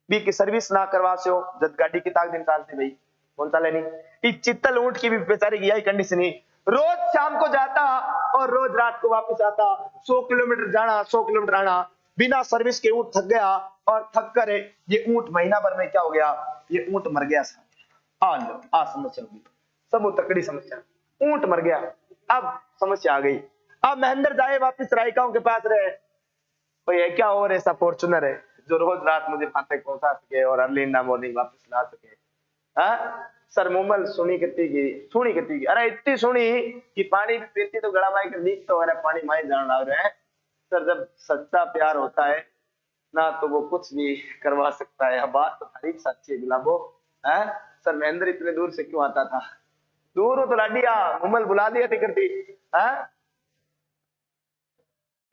बी की सर्विस ना करवा से हो जब गाड़ी की ताक दिन चालती भाई कौन सा लेनी। इस चित्तल ऊंट की भी बेचारे की यही कंडीशन है। रोज शाम को जाता और रोज रात को वापस आता। 100 किलोमीटर जाना 100 किलोमीटर आना, बिना सर्विस के ऊंट थक गया और थक कर ये ऊंट महीना भर में क्या हो गया? ये ऊंट मर गया। समस्या होगी सब तकड़ी समस्या, ऊंट मर गया। अब समस्या आ गई। अब महेंद्र जाए वापिस रायकाओं के पास रहे, भाई क्या और ऐसा फॉर्च्यूनर है जो रोज रात मुझे फाते पहुंचा सके और अर्ली इन द मॉर्निंग वापस ला सके? सर मोमल सुनी कितनी अरे इतनी सुनी कि पानी भी पीती तो गड़ा माई के लीक तो अरे पानी माई जान लग रहे हैं। सर जब सच्चा प्यार होता है ना तो वो कुछ भी करवा सकता है। बात तो हर एक सच्ची है गुलाबो। सर महेंद्र इतने दूर से क्यों आता था? दूर हो तो लाडिया मोमल बुला दिया थी करती।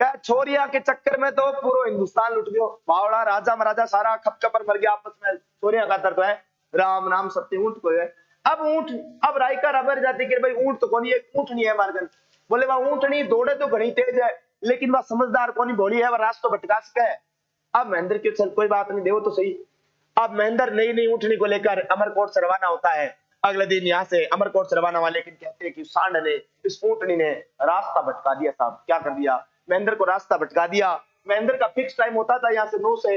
क्या छोरिया के चक्कर में तो पूरा हिंदुस्तान लुट गयो। बावड़ा राजा महाराजा सारा खपकर मर गया आपस में। छोरिया का तो है राम नाम सत्य ऊंट को है। अब ऊंट अब रायका रबर जाती कि भाई ऊंट तो कौन है? ऊंट नहीं है मार्गन। बोले वह ऊंट नहीं दौड़े तो घनी तेज है लेकिन वह समझदार कौन भोली है, वह रास्ता भटका सके है। अब महेंद्र के चल कोई बात नहीं देव तो सही। अब महेंद्र नई ऊंटनी को लेकर अमरकोट से रवाना होता है। अगले दिन यहाँ से अमरकोट से रवाना हुआ, लेकिन कहते हैं कि सांड ने इस ऊंटनी ने रास्ता भटका दिया। साहब क्या कर दिया? महेंद्र को रास्ता भटका दिया। महेंद्र का फिक्स टाइम होता था यहाँ से 9 से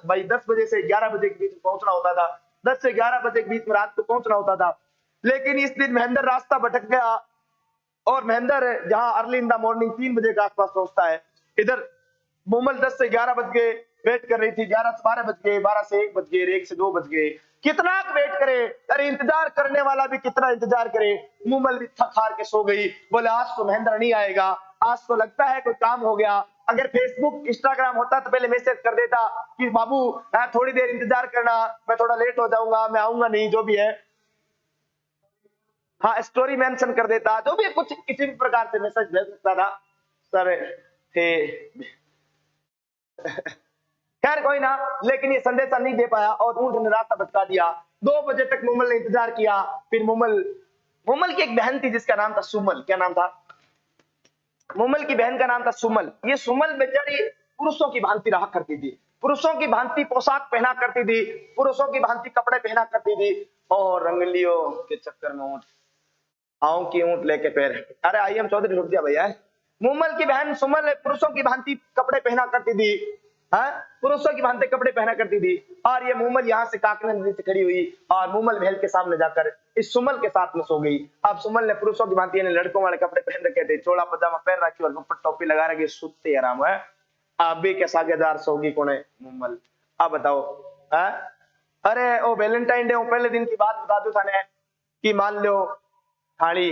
भाई 10 बजे से 11 बजे के बीच में पहुंचना होता था। 10 से 11 बजे के बीच में रात को पहुंचना होता था। लेकिन इस दिन महेंद्र रास्ता भटक गया और महेंद्र जहां अर्ली इन द मॉर्निंग 3 बजे के आसपास पहुंचता है, इधर मोमल 10 से 11 बज गए वेट कर रही थी। 11 से 12 बज गए, 12 से 1 बज गए, 1 से 2 बज गए। कितना वेट करे, अरे इंतजार करने वाला भी कितना इंतजार करे। मूमल भी थक हार के सो गई। बोले आज तो महेंद्र नहीं आएगा, आज तो लगता है कोई काम हो गया। अगर फेसबुक इंस्टाग्राम होता तो पहले मैसेज कर देता कि बाबू थोड़ी देर इंतजार करना, मैं थोड़ा लेट हो जाऊंगा, मैं आऊंगा नहीं, जो भी है। हाँ, स्टोरी मेंशन कर देता, जो भी कुछ किसी भी प्रकार से मैसेज भेज सकता था। सर थे खैर कोई ना, लेकिन ये संदेशा नहीं दे पाया और ऊंट ने रास्ता भटका दिया। 2 बजे तक मूमल ने इंतजार किया। फिर मूमल की एक बहन थी जिसका नाम था सुमल। क्या नाम था? मूमल की बहन का नाम था सुमल। ये सुमल बेचारी पुरुषों की भांति रहा करती थी, पुरुषों की भांति पोशाक पहना करती थी, पुरुषों की भांति कपड़े पहना करती थी। और रंगलियों के चक्कर में ऊंट आऊं की ऊंट लेके पैर। अरे आई एम चौधरी रुक जा भैया। मूमल की बहन सुमल पुरुषों की भांति कपड़े पहना करती थी, हाँ, पुरुषों की भांति कपड़े पहना करती थी। और ये मूमल यहाँ से काकने नदी से खड़ी हुई और मूमल महल के सामने जाकर इस सुमल के साथ में सो गई। अब सुमल ने पुरुषों की भांति यानी लड़कों वाले कपड़े पहन रखे थे, चोला पजामा पहन रखी और ऊपर टोपी लगा रखी, सुत्ते आराम है। अभी के सागेदार सोगी कौन है? मूमल। अब बताओ, है? अरे ओ वैलेंटाइन डे पहले दिन की बात बता दू थाने कि मान लो थाली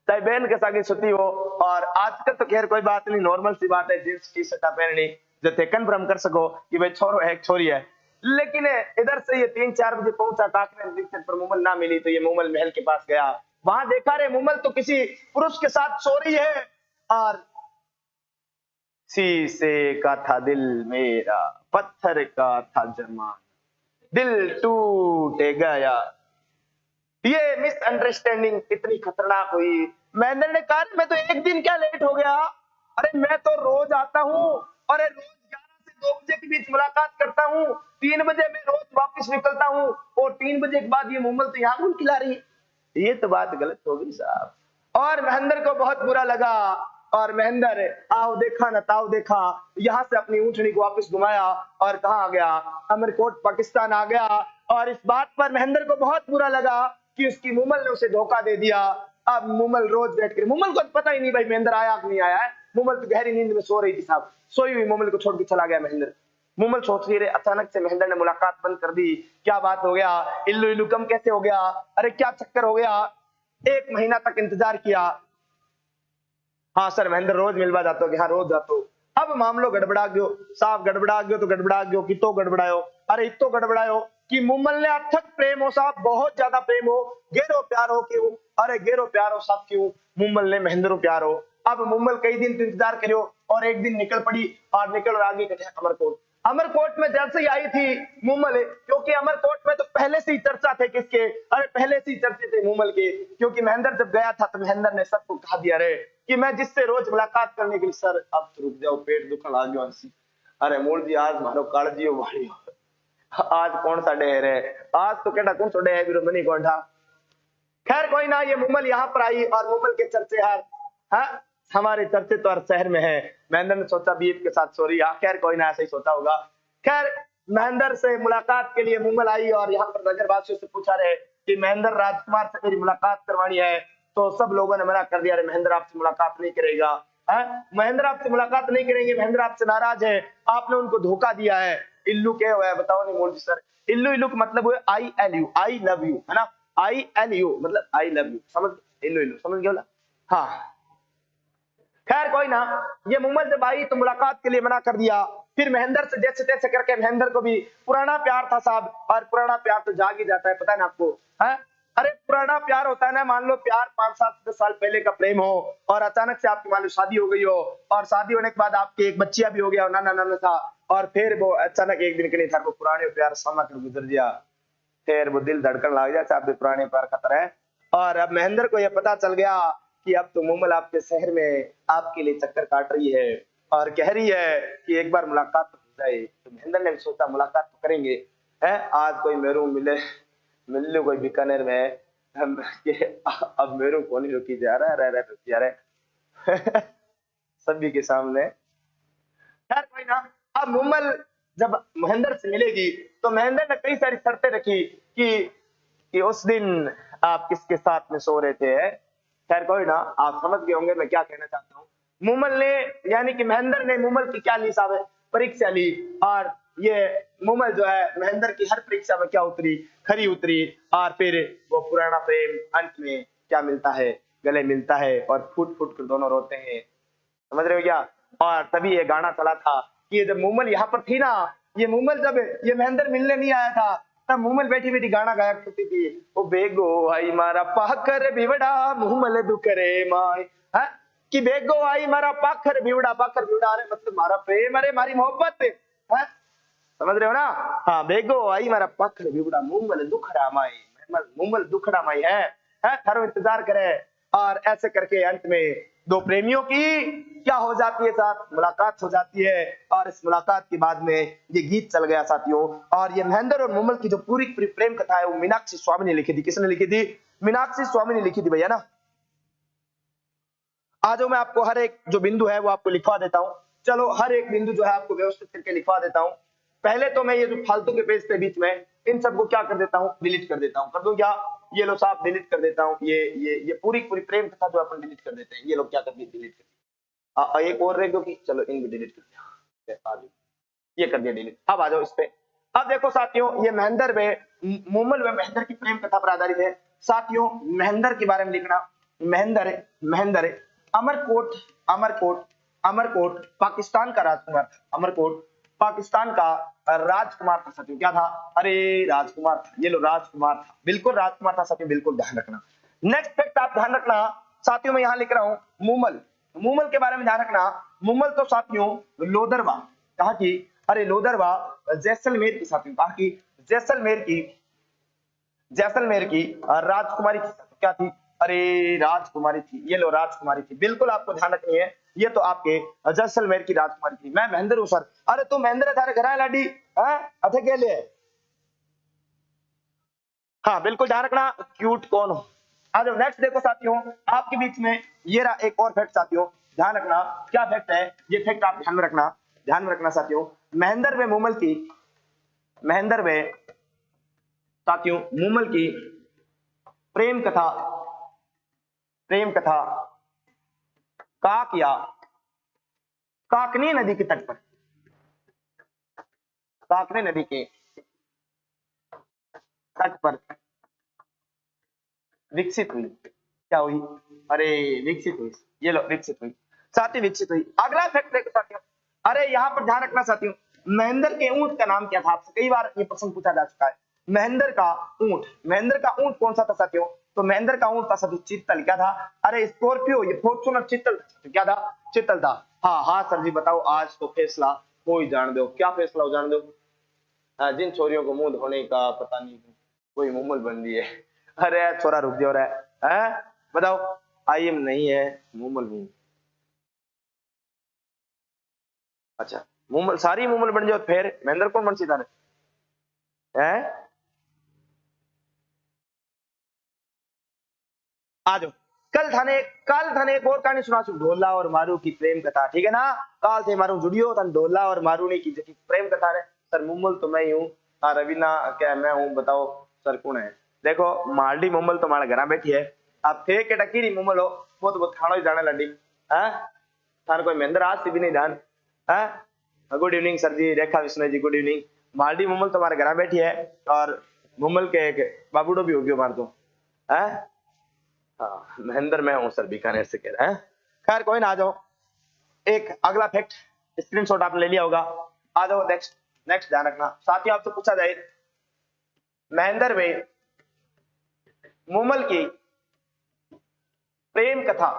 चाहे बहन के साथ सुती हो। और आजकल तो खैर कोई बात नहीं, नॉर्मल सी बात है, जींस टी शर्ट पहननी जो थे कन्फर्म कर सको कि भाई छोरो है एक छोरी है। लेकिन इधर से ये 3-4 बजे पहुंचा काकने दिक्कत पर मूमल ना मिली तो ये मूमल महल के पास गया। वहां देखा रे मूमल तो किसी पुरुष के साथ सो रही है। और शीशे का था दिल मेरा, पत्थर का था जमान, दिल टूट गया। ये मिसअंडरस्टैंडिंग इतनी खतरनाक हुई। महेंद्र ने कहा मैं तो एक दिन क्या लेट हो गया, अरे मैं तो रोज आता हूँ, अरे रोज 11 से 2 बजे के बीच मुलाकात करता हूँ, 3 बजे मैं रोज वापस निकलता हूँ और 3 बजे के बाद ये मूमल तो यहाँ गुल खिला रही है। ये तो बात गलत हो गई साहब। और महेंद्र को बहुत बुरा लगा और महेंद्र आओ देखा न ताओ देखा, यहाँ से अपनी ऊंटनी को वापस घुमाया और कहा आ गया? अमरकोट पाकिस्तान आ गया। और इस बात पर महेंद्र को बहुत बुरा लगा कि उसकी मूमल ने उसे धोखा दे दिया। अब मूमल रोज बैठ कर, मूमल को पता ही नहीं भाई महेंद्र आया कि नहीं आया है। मूमल तो गहरी नींद में सो रही थी साहब। सोई हुई मूमल को छोड़ के चला गया महेंद्र। मूमल सोच रही है अचानक से महेंद्र ने मुलाकात बंद कर दी, क्या बात हो गया, इल्लू इल्लू कम कैसे हो गया, अरे क्या चक्कर हो गया। 1 महीना तक इंतजार किया। हाँ सर महेंद्र रोज मिलवा जाते हो? हाँ रोज जाते हो। अब मामलो गड़बड़ा गयो साहब, गड़बड़ा गयो तो गड़बड़ा गयो कि तो गड़बड़ायो, अरे इतो गड़बड़ायो कि मूमल ने अथक प्रेम हो साहब, बहुत ज्यादा प्रेम हो, गेरो प्यार हो क्यों, अरे गेरो प्यार हो साहब क्यों, मूमल ने महेंद्र प्यार हो। अब मूमल कई दिन तो इंतजार करियो और एक दिन निकल पड़ी और निकल आगे कटे अमरकोट। अमरकोट में जैसे ही आई थी मूमल, क्योंकि अमरकोट में तो पहले से ही चर्चा थे किसके, अरे पहले से ही चर्चे थे मूमल के, क्योंकि महेंद्र जब गया था तो महेंद्र ने सबको कहा दिया रे कि मैं जिससे रोज मुलाकात करने के लिए, सर अब तो रुक जाओ पेट दुखन आ गयो हंसी, अरे मूल जी आज मारो कालजियो भाड़ी, आज कौन सा डेर है, आज तो केटा कौन सा डे है मनी कौन था। खैर कोई ना, ये मूमल यहाँ पर आई और मूमल के चर्चे हमारे चर्चे तो हर शहर में है। महेंद्र ने सोचा बीफ के साथ सॉरी, खैर कोई ना ऐसा ही सोचा होगा। खैर महेंद्र से मुलाकात के लिए मूमल आई और यहाँ पर नगरवासियों से पूछा रहे कि महेंद्र राजकुमार से मेरी मुलाकात करवानी है, तो सब लोगों ने मना कर दिया, अरे महेंद्र आपसे मुलाकात नहीं करेगा, महेंद्र आपसे मुलाकात नहीं करेंगे, महेंद्र आपसे नाराज है, आपने उनको धोखा दिया है। इल्लू क्या हुआ है बताओ नहीं मोदी सर? इल्लू इल्लू का मतलब हुआ I L U, I love you, है ना, आई एल यू मतलब आई लव यू, समझ, इल्लू इल्लू समझ गया। हाँ खैर कोई ना, ये मूमल जब आई तो मुलाकात के लिए मना कर दिया। फिर महेंद्र से जैसे तैसे करके, महेंद्र को भी पुराना प्यार था साहब, और पुराना प्यार तो जाग ही जाता है, पता है ना आपको, है? अरे पुराना प्यार होता है ना, मान लो प्यार 5-7 साल पहले का प्रेम हो और अचानक से आपकी मान लो शादी हो गई हो और शादी होने के बाद आपके एक बच्चिया भी हो गया, नाना नाना था, और फिर वो अचानक एक दिन के लिए था वो पुराने प्यार समा कर गुजर गया, फिर वो दिल धड़कन लग जाता है, पुराने प्यार खतरा है। और अब महेंद्र को यह पता चल गया कि अब तो मूमल आपके शहर में आपके लिए चक्कर काट रही है और कह रही है कि एक बार मुलाकात तो हो जाए। तो महेंद्र ने भी सोचा मुलाकात तो करेंगे, है आज कोई मेरू मिले मिल लो कोई बीकानेर में, अब मेरू को नहीं रुकी जा रहा सभी के सामने। खैर कोई ना, अब मूमल जब महेंद्र से मिलेगी तो महेंद्र ने कई सारी शर्तें रखी कि उस दिन आप किसके साथ में सो रहे थे। खैर कोई ना, आप समझ गए होंगे मैं क्या कहना चाहता हूँ। मुमल ने यानी कि महेंद्र ने मुमल की क्या ली साहब, परीक्षा ली, और ये मुमल जो है महेंद्र की हर परीक्षा में क्या उतरी, खरी उतरी, और फिर वो पुराना प्रेम अंत में क्या मिलता है, गले मिलता है और फुट फुट कर दोनों रोते हैं, समझ रहे हो क्या। और तभी ये गाना चला था कि ये जब मुमल यहाँ पर थी ना, ये मुमल जब ये महेंद्र मिलने नहीं आया था तब मुमल बैठी बैठी गाना गाया करती थी, ओ बेगो आई मारा पाखर बिवड़ा मुमल दुखरे माय, है कि बेगो आई मारा पाखर बिवड़ा, पाखर बिवड़ा अरे मतलब मारा प्रेम, अरे मारी मोहब्बत है, समझ रहे हो ना। हाँ बेगो आई मारा पाखर बिवड़ा मुमल दुखड़ा माई, मुमल दुखड़ा माई है थारो इंतजार करे। और ऐसे करके अंत में दो प्रेमियों की क्या हो जाती है साथ, मुलाकात हो जाती है, और इस मुलाकात के बाद में ये गीत चल गया साथियों। और ये महेंद्र और मुमल की जो पूरी पूरी प्रेम कथा है वो मीनाक्षी स्वामी ने लिखी थी। किसने लिखी थी? मीनाक्षी स्वामी ने लिखी थी भैया ना। आज मैं आपको हर एक जो बिंदु है वो आपको लिखवा देता हूं, चलो हर एक बिंदु जो है आपको व्यवस्थित करके लिखवा देता हूं। पहले तो मैं ये जो फालतू के पेज थे बीच में इन सबको क्या कर देता हूं, डिलीट कर देता हूं, कर दूं क्या, ये लो साहब डिलीट कर देता हूं, ये पूरी पूरी प्रेम कथा जो अपन डिलीट कर देते हैं, ये लोग क्या कर दिए, डिलीट कर दिया। एक और रह गई, चलो इन भी डिलीट कर दिया, ये कर दिया डिलीट। अब आ जाओ इस पे। अब देखो साथियों, ये महेंद्र में मुमल व महेंद्र की प्रेम कथा पर आधारित है साथियों। महेंद्र के बारे में लिखना, महेंद्र अमरकोट, अमरकोट अमरकोट पाकिस्तान का राजकुमार था, अमरकोट पाकिस्तान का राजकुमार था साथियों। क्या था? अरे राजकुमार था, ये लो राजकुमार था, बिल्कुल राजकुमार था साथियों, बिल्कुल ध्यान रखना। नेक्स्ट फैक्ट आप ध्यान रखना साथियों, मैं यहां लिख रहा हूं मुमल, मुमल के बारे में ध्यान रखना। मुमल तो साथियों लोदरवा, कहा की, अरे लोदरवा जैसलमेर की साथियों, कहा की जैसलमेर की, जैसलमेर की राजकुमारी थी। क्या थी? अरे राजकुमारी थी, ये लो राजकुमारी थी, बिल्कुल आपको ध्यान रखनी है। ये तो आपके जैसलमेर की राजकुमारी थी। मैं महेंद्र हूं सर, अरे तू महेंद्र थारे घर लाडी अथे के लिए, हाँ बिल्कुल ध्यान रखना, क्यूट कौन हो। आ जाओ नेक्स्ट देखो साथियों, आपके बीच में ये रहा एक और फैक्ट साथियों, ध्यान रखना क्या फैक्ट है, ये फैक्ट आप ध्यान में रखना, ध्यान में रखना साथियों। महेंद्र व मुमल की, महेंद्र व साथियों मुमल की प्रेम कथा, प्रेम कथा काकया, काकनी नदी के तट पर, काकनी नदी के तट पर विकसित हुई। क्या हुई? अरे विकसित हुई, ये लो विकसित हुई साथी, विकसित हुई। अगला फैक्ट देखो साथियों, अरे यहां पर ध्यान रखना साथियों, महेंद्र के ऊंट का नाम क्या था? आपसे कई बार ये प्रश्न पूछा जा चुका है। महेंद्र का ऊंट, महेंद्र का ऊंट कौन सा था साथियों? तो महेंद्र का ऊंट था साथियों चित्तल। क्या था? अरे स्कॉर्पियो, ये फॉर्च्यूनर चित्तल, क्या था? चित्तल था। हाँ हाँ सर जी बताओ, आज तो फैसला हो ही जान दो, क्या फैसला हो जान दो? जिन छोरियों को मुंह धोने का पता नहीं कोई मुमल बन रही है। अरे छोरा रुक जाओ रे, बताओ, आई एम नहीं है, मुमल हूं। अच्छा मुमल, सारी मुमल बन जाओ, फिर महेंद्र कौन बन सीधा है? आ जाओ। कल थाने एक और कहानी सुना छू, ढोला और मारू की प्रेम कथा, ठीक है ना। काल थे मारू जुड़ियो तन ढोला और मारू ने की प्रेम कथा रे। सर मुमल तो मैं ही हूँ, हाँ रवीना क्या मैं हूँ, बताओ सर कौन है? देखो मालडी मुमल तो हमारे घर बैठी है, आप थे के टकीरी मुमल हो, वो तो थानो ही जाने लड़ी है, थाने कोई महेंद्र आज से भी नहीं ध्यान है। गुड इवनिंग सर जी, रेखा विष्णु जी गुड इवनिंग। मालडी मुमल तो हमारे घर बैठी है, और मुमल के एक बाबूडो भी हो गयो मार दो है। हाँ महेंद्र मैं हूं सर, बीकानेर से कह रहा है। खैर कोई ना, आ जाओ एक अगला फैक्ट, स्क्रीनशॉट आपने ले लिया होगा, आ जाओ नेक्स्ट। नेक्स्ट ध्यान रखना साथियों, आपसे पूछा जाए महेंद्र में मुमल की प्रेम कथा,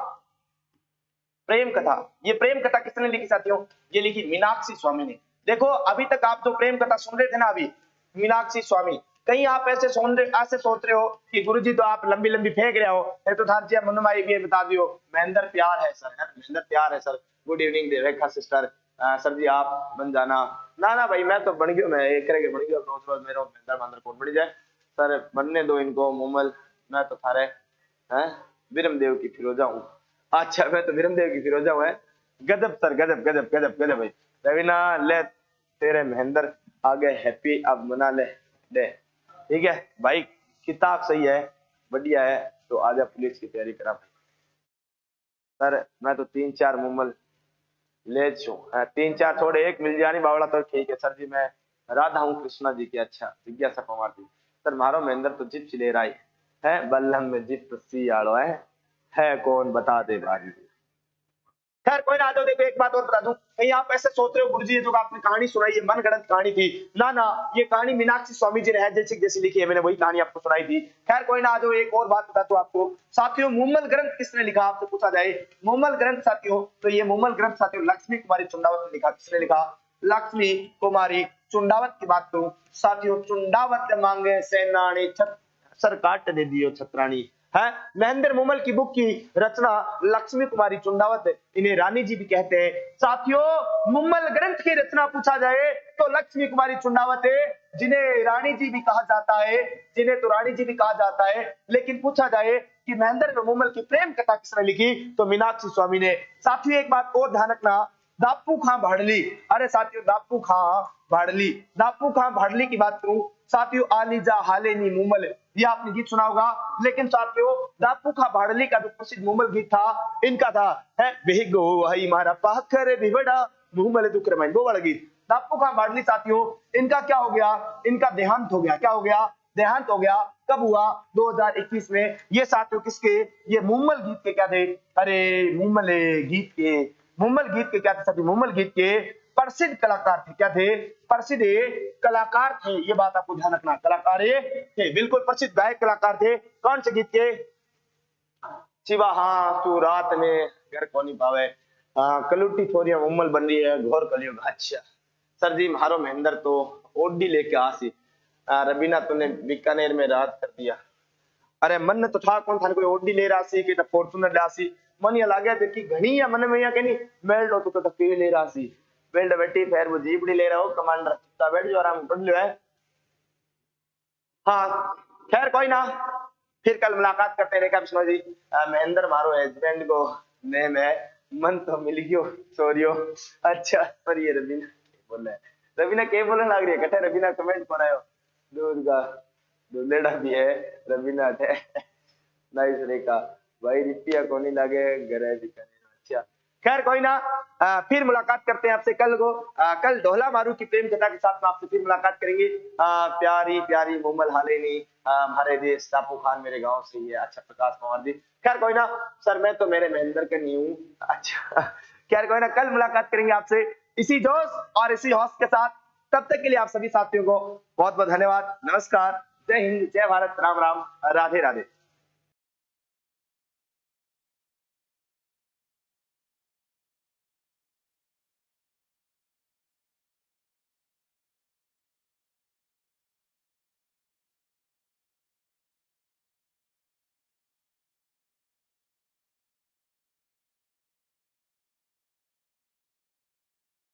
प्रेम कथा, ये प्रेम कथा किसने लिखी साथियों? ये लिखी मीनाक्षी स्वामी ने। देखो अभी तक आप जो प्रेम कथा सुन रहे थे ना अभी, मीनाक्षी स्वामी, कहीं आप ऐसे सोच रहे हो कि गुरुजी तो आप लंबी लंबी फेंक रहे हो, तो थारचिया मनमाई भी बता दियो महेंद्र प्यार है सर, महेंद्र प्यार है सर। गुड इवनिंग रेखा सिस्टर, सर जी आप बन जाना, ना ना भाई मैं तो बन गयो, मैं एक करके बन गयो, रोज रोज मेरा महेंद्र मंदिर कौन बन जाए सर, बनने दो इनको मुमल, मैं तो थारे हैं विरम देव की फिरोजा हूँ। अच्छा मैं तो विरम देव की फिरोजा हूँ, गजब सर, गजब गजब गजब गजब भाई। रवीना ले तेरे महेंद्र आ गए हैप्पी, अब मना ले दे, ठीक है भाई, किताब सही है, बढ़िया है, तो आजा पुलिस की तैयारी करा भाई। सर मैं तो 3-4 मुमल ले छू, 3-4 छोड़े एक मिल जानी बावड़ा तो ठीक है सर जी। मैं राधा हूँ कृष्णा जी की, अच्छा जिज्ञासा पवार जी। सर मारो महेंद्र तो जिप ले रहा है बल्लम में जिप तो सी आड़ो है कौन बता दे भाई। खैर कोई ना, आ जाओ। देखो एक बात और बता दूं, कहीं आप ऐसे सोच रहे हो गुरुजी ये जो आपने कहानी सुनाई ये मनगढ़ंत कहानी थी, ना ना, ये कहानी मीनाक्षी स्वामी जी ने है जैसी जैसी लिखी है, मैंने वही कहानी आपको सुनाई थी। खैर कोई ना, आ जाओ। एक और बात बता दूं आपको साथियों, मुम्मल ग्रंथ किसने लिखा आपसे पूछा जाए, मुम्मल ग्रंथ साथियों, तो ये मुम्मल ग्रंथ साथियों लक्ष्मी कुमारी चुंडावत ने लिखा। किसने लिखा? लक्ष्मी कुमारी चुंडावत की बात करूं साथियों, चुंडावत मांगे सेनानी सर काट दे दियो छत्राणी है। महेंद्र मुमल की बुक की रचना लक्ष्मी कुमारी चुंडावत, इन्हें रानी जी भी कहते हैं साथियों। मुमल ग्रंथ की रचना पूछा जाए तो लक्ष्मी कुमारी चुंडावत है, जिन्हें रानी जी भी कहा जाता है, जिन्हें तो रानी जी भी कहा जाता है। लेकिन पूछा जाए कि महेंद्र मुमल की प्रेम कथा किसने लिखी, तो मीनाक्षी स्वामी ने। साथियों एक बात और ध्यान रखना, दापू खां भाड़ली, अरे साथियों दापू खां भाड़ली, दापू खां भाड़ली की बात करूं साथियों, आलीजा हालेनी मुमल, ये आपने गीत सुना होगा। लेकिन साथियों दापू खां भाड़ली का जो प्रसिद्ध मुमल गीत था इनका था है बेगो हई मारा पाखर भिवड़ा मुमल दुख रमाइन, वो वाला गीत। दापू खां भाड़ली साथियों इनका क्या हो गया, इनका देहांत हो गया। क्या हो गया? देहांत हो गया। कब हुआ? 2021 में। ये साथियों किसके, ये मुम्मल गीत के क्या थे, अरे मुम्मल गीत के, मुम्मल गीत के क्या थे साथियों, मुम्मल गीत के प्रसिद्ध कलाकार थे। क्या थे? प्रसिद्ध कलाकार थे। ये बात आपको ध्यान रखना, कलाकार थे, बिल्कुल प्रसिद्ध गायक कलाकार थे। कौन से गीत के? शिवा हाँ तू रात में घर को नहीं पावे, कलुटी छोरिया मुम्मल बन रही है घोर कलियुग। अच्छा सर जी मारो महेंद्र तो ओडी लेके आसी, रबीना तूने बीकानेर में रात कर दिया। अरे मन तो था कौन था, कोई ओडी ले रहा सी कि फॉर्च्यूनर ले सी, मन ये लाग्या थे कि घणी या मन में या कहनी मेल्डो तो पी ले रहा सी, बेल्ट बैठी फिर वो जीपड़ी ले रहा हो कमांडर चित्ता बैठ जो आराम पढ़ लो है। हाँ खैर कोई ना, फिर कल मुलाकात करते रहेगा विष्णु जी। महेंद्र मारो हस्बैंड को नेम है, मन तो मिल गयो सॉरियो। अच्छा पर ये रबीना बोल रहा है, रबीना के बोलने लग रही है कटे, रबीना कमेंट कर आयो दूध का दूल्हेड़ा भी है रबीना थे। नाइस रेखा भाई रिपिया को नहीं लागे घरे भी करे। अच्छा खैर कोई ना, फिर मुलाकात करते हैं आपसे कल को। कल ढोला मारू की प्रेम कथा के साथ में आपसे फिर मुलाकात करेंगे। प्यारी प्यारी मोमल हालेनी, हमारे देश टापू खान मेरे गांव से ही है। अच्छा प्रकाश कुमार जी, खैर कोई ना सर मैं तो मेरे महेंद्र के नहीं हूँ। अच्छा खैर कोई ना, कल मुलाकात करेंगे आपसे इसी जोश और इसी हौस के साथ। तब तक के लिए आप सभी साथियों को बहुत बहुत धन्यवाद। नमस्कार, जय हिंद, जय भारत, राम राम, राधे राधे।